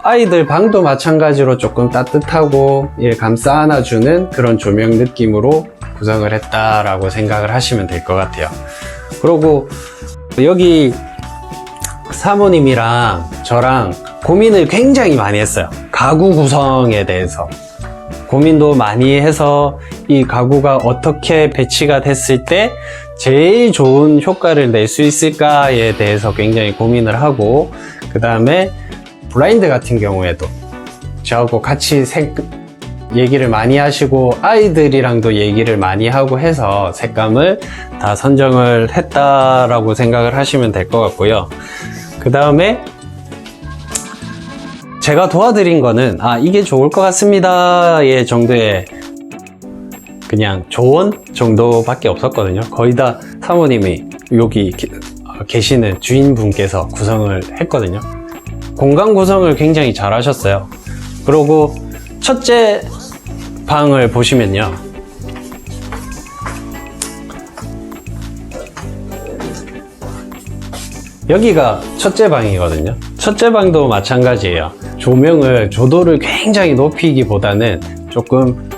아이들 방도 마찬가지로 조금 따뜻하고 감싸 안아주는 그런 조명 느낌으로 구성을 했다라고 생각을 하시면 될 것 같아요. 그리고 여기 사모님이랑 저랑 고민을 굉장히 많이 했어요. 가구 구성에 대해서 고민도 많이 해서 이 가구가 어떻게 배치가 됐을 때 제일 좋은 효과를 낼 수 있을까에 대해서 굉장히 고민을 하고, 그 다음에 블라인드 같은 경우에도 저하고 같이 얘기를 많이 하시고 아이들이랑도 얘기를 많이 하고 해서 색감을 다 선정을 했다라고 생각을 하시면 될 것 같고요. 그 다음에 제가 도와드린 거는 이게 좋을 것 같습니다의 정도의 그냥 조언 정도밖에 없었거든요. 거의 다 사모님이 여기 계시는 주인분께서 구성을 했거든요. 공간 구성을 굉장히 잘 하셨어요. 그리고 첫째 방을 보시면요, 여기가 첫째 방이거든요. 첫째 방도 마찬가지예요. 조도를 굉장히 높이기보다는 조금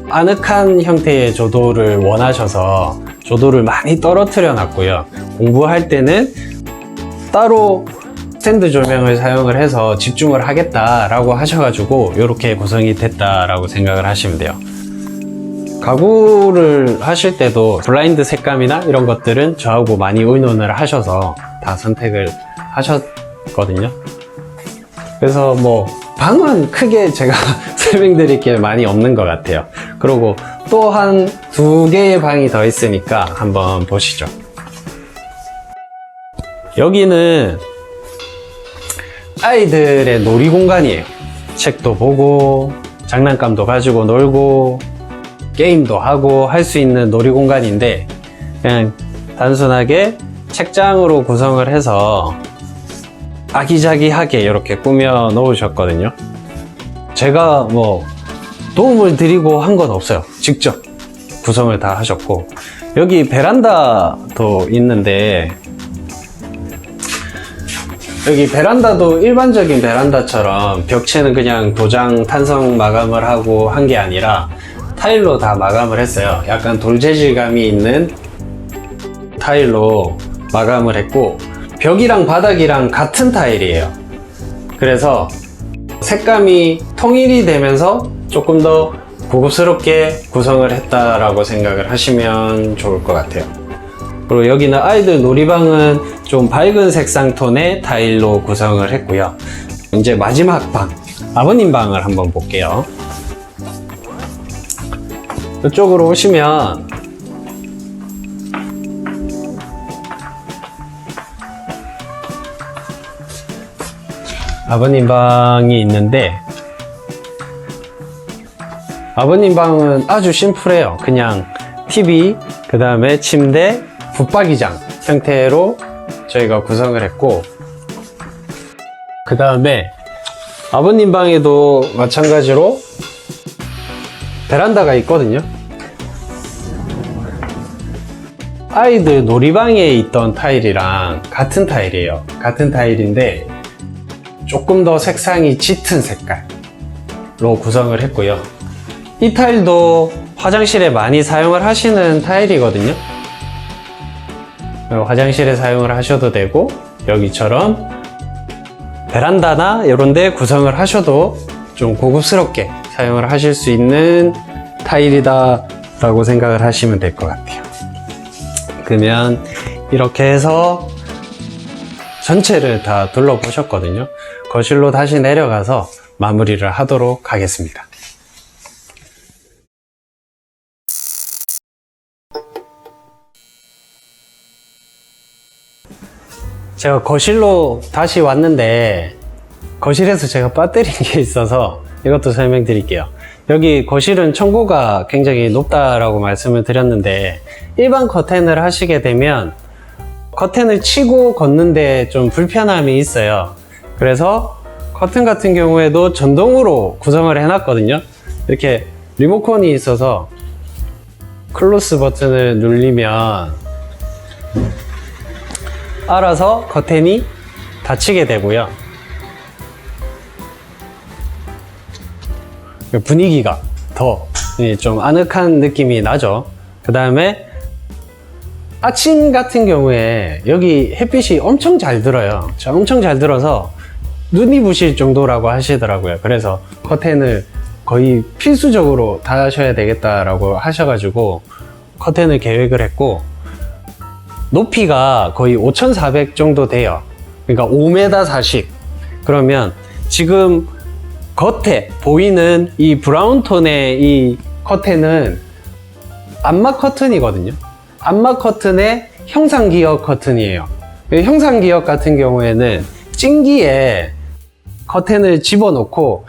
아늑한 형태의 조도를 원하셔서 조도를 많이 떨어뜨려 놨고요. 공부할 때는 따로 스탠드 조명을 사용을 해서 집중을 하겠다라고 하셔가지고 이렇게 구성이 됐다라고 생각을 하시면 돼요. 가구를 하실 때도 블라인드 색감이나 이런 것들은 저하고 많이 의논을 하셔서 다 선택을 하셨거든요. 그래서 뭐 방은 크게 제가 설명드릴 게 많이 없는 것 같아요. 그리고 또 한 2개의 방이 더 있으니까 한번 보시죠. 여기는 아이들의 놀이 공간이에요. 책도 보고 장난감도 가지고 놀고 게임도 하고 할 수 있는 놀이 공간인데, 그냥 단순하게 책장으로 구성을 해서 아기자기하게 이렇게 꾸며 놓으셨거든요. 제가 뭐 도움을 드리고 한 건 없어요. 직접 구성을 다 하셨고, 여기 베란다도 있는데, 여기 베란다도 일반적인 베란다처럼 벽체는 그냥 도장 탄성 마감을 하고 한 게 아니라 타일로 다 마감을 했어요. 약간 돌 재질감이 있는 타일로 마감을 했고, 벽이랑 바닥이랑 같은 타일이에요. 그래서 색감이 통일이 되면서 조금 더 고급스럽게 구성을 했다라고 생각을 하시면 좋을 것 같아요. 그리고 여기는 아이들 놀이방은 좀 밝은 색상 톤의 타일로 구성을 했고요. 이제 마지막 방, 아버님 방을 한번 볼게요. 이쪽으로 오시면 아버님 방이 있는데, 아버님 방은 아주 심플해요. 그냥 TV, 그 다음에 침대, 붙박이장 형태로 저희가 구성을 했고, 그 다음에 아버님 방에도 마찬가지로 베란다가 있거든요. 아이들 놀이방에 있던 타일이랑 같은 타일이에요. 같은 타일인데 조금 더 색상이 짙은 색깔로 구성을 했고요. 이 타일도 화장실에 많이 사용을 하시는 타일이거든요. 화장실에 사용을 하셔도 되고, 여기처럼 베란다나 이런 데 구성을 하셔도 좀 고급스럽게 사용을 하실 수 있는 타일이다 라고 생각을 하시면 될 것 같아요. 그러면 이렇게 해서 전체를 다 둘러보셨거든요. 거실로 다시 내려가서 마무리를 하도록 하겠습니다. 제가 거실로 다시 왔는데, 거실에서 제가 빠뜨린 게 있어서 이것도 설명드릴게요. 여기 거실은 청구가 굉장히 높다라고 말씀을 드렸는데, 일반 커튼을 하시게 되면 커튼을 치고 걷는데 좀 불편함이 있어요. 그래서 커튼 같은 경우에도 전동으로 구성을 해놨거든요. 이렇게 리모컨이 있어서 클로스 버튼을 누르면 알아서 커튼이 닫히게 되고요. 분위기가 더 좀 아늑한 느낌이 나죠. 그 다음에 아침 같은 경우에 여기 햇빛이 엄청 잘 들어요. 엄청 잘 들어서 눈이 부실 정도라고 하시더라고요. 그래서 커튼을 거의 필수적으로 달아셔야 되겠다라고 하셔가지고 커튼을 계획을 했고, 높이가 거의 5,400 정도 돼요. 그러니까 5m 40. 그러면 지금 겉에 보이는 이 브라운 톤의 이 커튼은 암막 커튼이거든요. 암막 커튼의 형상 기역 커튼이에요. 형상 기역 같은 경우에는 찜기에 커튼을 집어넣고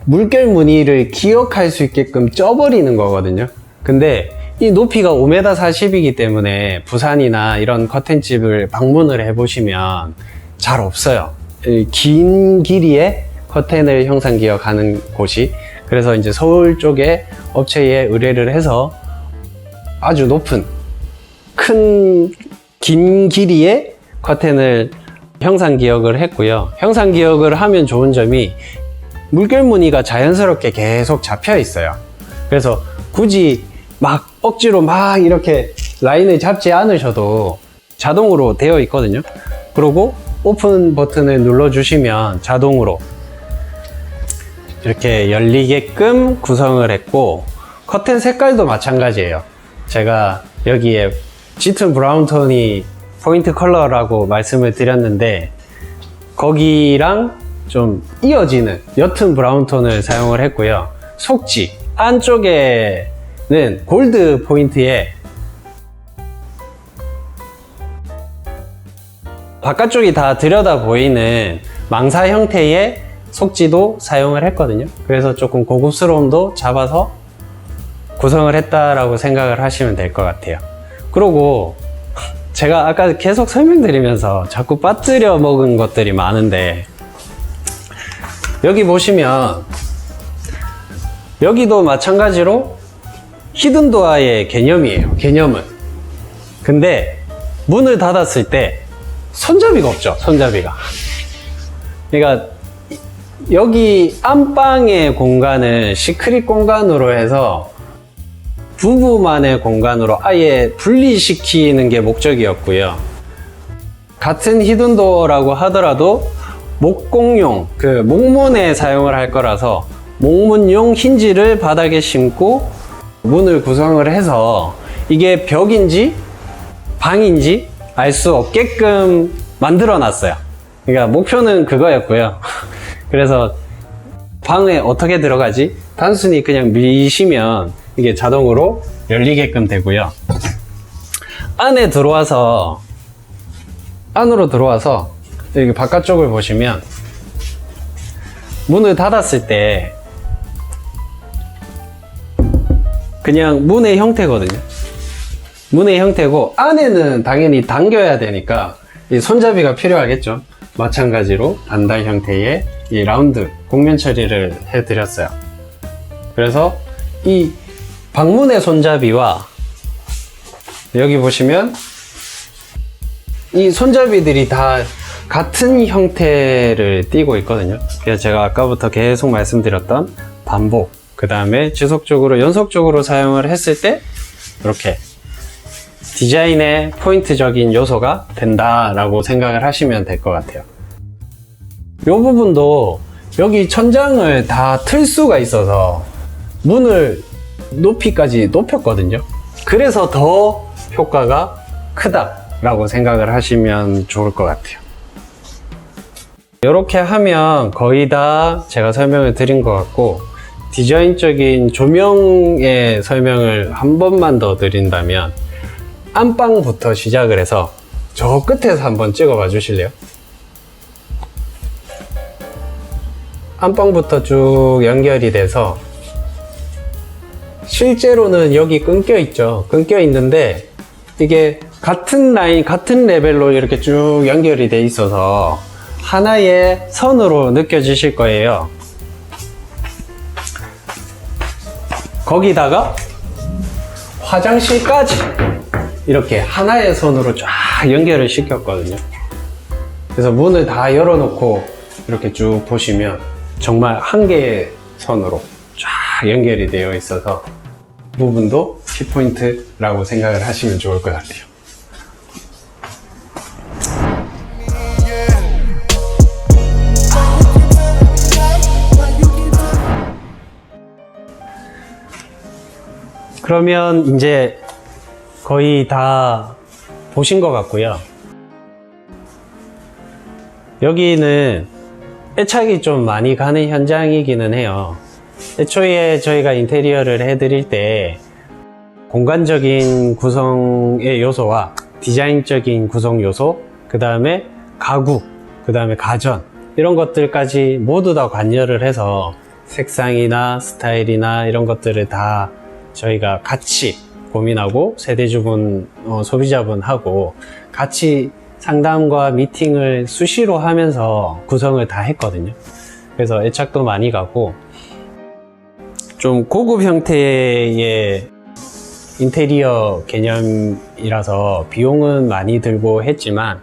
물결 무늬를 기억할 수 있게끔 쪄버리는 거거든요. 근데 이 높이가 5m 40이기 때문에 부산이나 이런 커튼집을 방문을 해보시면 잘 없어요. 긴 길이의 커튼을 형상 기억하는 곳이. 그래서 이제 서울 쪽에 업체에 의뢰를 해서 아주 높은 긴 길이의 커튼을 형상 기억을 했고요. 형상 기억을 하면 좋은 점이 물결 무늬가 자연스럽게 계속 잡혀 있어요. 그래서 굳이 막 억지로 막 이렇게 라인을 잡지 않으셔도 자동으로 되어 있거든요. 그리고 오픈 버튼을 눌러주시면 자동으로 이렇게 열리게끔 구성을 했고, 커튼 색깔도 마찬가지예요. 제가 여기에 짙은 브라운 톤이 포인트 컬러라고 말씀을 드렸는데, 거기랑 좀 이어지는 옅은 브라운 톤을 사용을 했고요. 속지 안쪽에는 골드 포인트에 바깥쪽이 다 들여다 보이는 망사 형태의 속지도 사용을 했거든요. 그래서 조금 고급스러움도 잡아서 구성을 했다라고 생각을 하시면 될 것 같아요. 그리고 제가 아까 계속 설명드리면서 자꾸 빠뜨려 먹은 것들이 많은데, 여기 보시면 여기도 마찬가지로 히든 도어의 개념이에요. 개념은. 근데 문을 닫았을 때 손잡이가 없죠. 손잡이가. 그러니까 여기 안방의 공간을 시크릿 공간으로 해서 부부만의 공간으로 아예 분리시키는 게 목적이었고요. 같은 히든 도어라고 하더라도 목공용, 목문에 사용을 할 거라서 목문용 힌지를 바닥에 심고 문을 구성을 해서 이게 벽인지 방인지 알 수 없게끔 만들어 놨어요. 그러니까 목표는 그거였고요. 그래서 방에 어떻게 들어가지? 단순히 그냥 미시면 이게 자동으로 열리게끔 되고요. 안으로 들어와서 여기 바깥쪽을 보시면 문을 닫았을 때 그냥 문의 형태거든요. 문의 형태고, 안에는 당연히 당겨야 되니까 이 손잡이가 필요하겠죠. 마찬가지로 반달 형태의 이 라운드 곡면 처리를 해드렸어요. 그래서 이 방문의 손잡이와 여기 보시면 이 손잡이들이 다 같은 형태를 띠고 있거든요. 그래서 제가 아까부터 계속 말씀드렸던 반복, 그 다음에 지속적으로 연속적으로 사용을 했을 때 이렇게 디자인의 포인트적인 요소가 된다라고 생각을 하시면 될 것 같아요. 이 부분도 여기 천장을 다 틀 수가 있어서 문을 높이까지 높였거든요. 그래서 더 효과가 크다라고 생각을 하시면 좋을 것 같아요. 이렇게 하면 거의 다 제가 설명을 드린 것 같고, 디자인적인 조명의 설명을 한 번만 더 드린다면, 안방부터 시작을 해서 저 끝에서 한번 찍어 봐 주실래요? 안방부터 쭉 연결이 돼서 실제로는 여기 끊겨 있죠. 끊겨 있는데 이게 같은 라인, 같은 레벨로 이렇게 쭉 연결이 돼 있어서 하나의 선으로 느껴지실 거예요. 거기다가 화장실까지 이렇게 하나의 선으로 쫙 연결을 시켰거든요. 그래서 문을 다 열어놓고 이렇게 쭉 보시면 정말 한 개의 선으로 쫙 연결이 되어 있어서 그 부분도 키포인트라고 생각을 하시면 좋을 것 같아요. 그러면 이제 거의 다 보신 것 같고요. 여기는 애착이 좀 많이 가는 현장이기는 해요. 애초에 저희가 인테리어를 해드릴 때 공간적인 구성의 요소와 디자인적인 구성 요소, 그 다음에 가구, 그 다음에 가전, 이런 것들까지 모두 다 관여를 해서 색상이나 스타일이나 이런 것들을 다 저희가 같이 고민하고 세대주분, 소비자분하고 같이 상담과 미팅을 수시로 하면서 구성을 다 했거든요. 그래서 애착도 많이 가고, 좀 고급 형태의 인테리어 개념이라서 비용은 많이 들고 했지만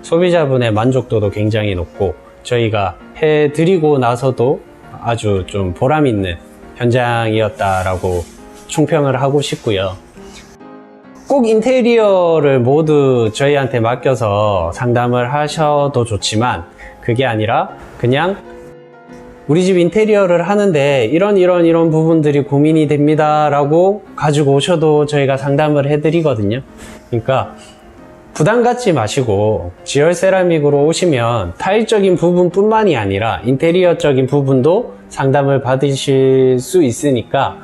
소비자분의 만족도도 굉장히 높고 저희가 해드리고 나서도 아주 좀 보람 있는 현장이었다라고 총평을 하고 싶고요. 꼭 인테리어를 모두 저희한테 맡겨서 상담을 하셔도 좋지만 그게 아니라 그냥 우리 집 인테리어를 하는데 이런 부분들이 고민이 됩니다 라고 가지고 오셔도 저희가 상담을 해드리거든요. 그러니까 부담 갖지 마시고 지열 세라믹으로 오시면 타일적인 부분뿐만이 아니라 인테리어적인 부분도 상담을 받으실 수 있으니까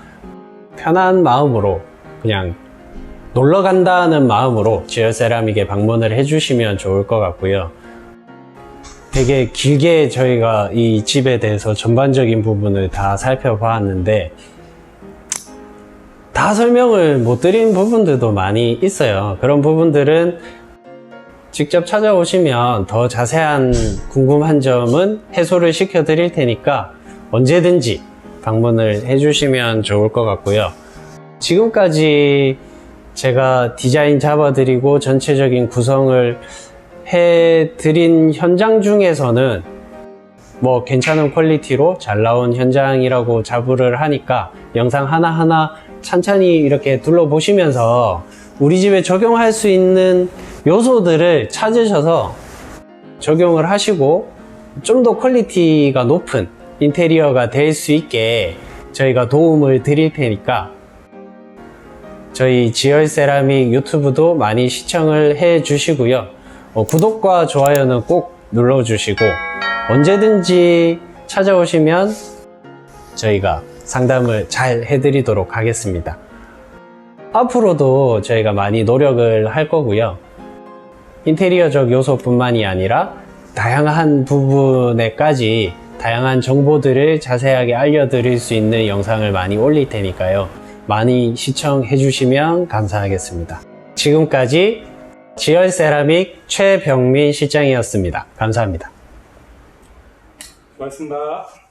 편한 마음으로 그냥 놀러 간다는 마음으로 지열 세라믹에 방문을 해주시면 좋을 것 같고요. 되게 길게 저희가 이 집에 대해서 전반적인 부분을 다 살펴봤는데 다 설명을 못 드린 부분들도 많이 있어요. 그런 부분들은 직접 찾아오시면 더 자세한 궁금한 점은 해소를 시켜 드릴 테니까 언제든지 방문을 해주시면 좋을 것 같고요. 지금까지 제가 디자인 잡아드리고 전체적인 구성을 해드린 현장 중에서는 뭐 괜찮은 퀄리티로 잘 나온 현장이라고 자부를 하니까 영상 하나하나 찬찬히 이렇게 둘러보시면서 우리 집에 적용할 수 있는 요소들을 찾으셔서 적용을 하시고 좀 더 퀄리티가 높은 인테리어가 될 수 있게 저희가 도움을 드릴 테니까 저희 지열 세라믹 유튜브도 많이 시청을 해 주시고요. 구독과 좋아요는 꼭 눌러주시고 언제든지 찾아오시면 저희가 상담을 잘 해드리도록 하겠습니다. 앞으로도 저희가 많이 노력을 할 거고요. 인테리어적 요소뿐만이 아니라 다양한 부분에까지 다양한 정보들을 자세하게 알려드릴 수 있는 영상을 많이 올릴 테니까요. 많이 시청해 주시면 감사하겠습니다. 지금까지 지열 세라믹 최병민 실장이었습니다. 감사합니다. 고맙습니다.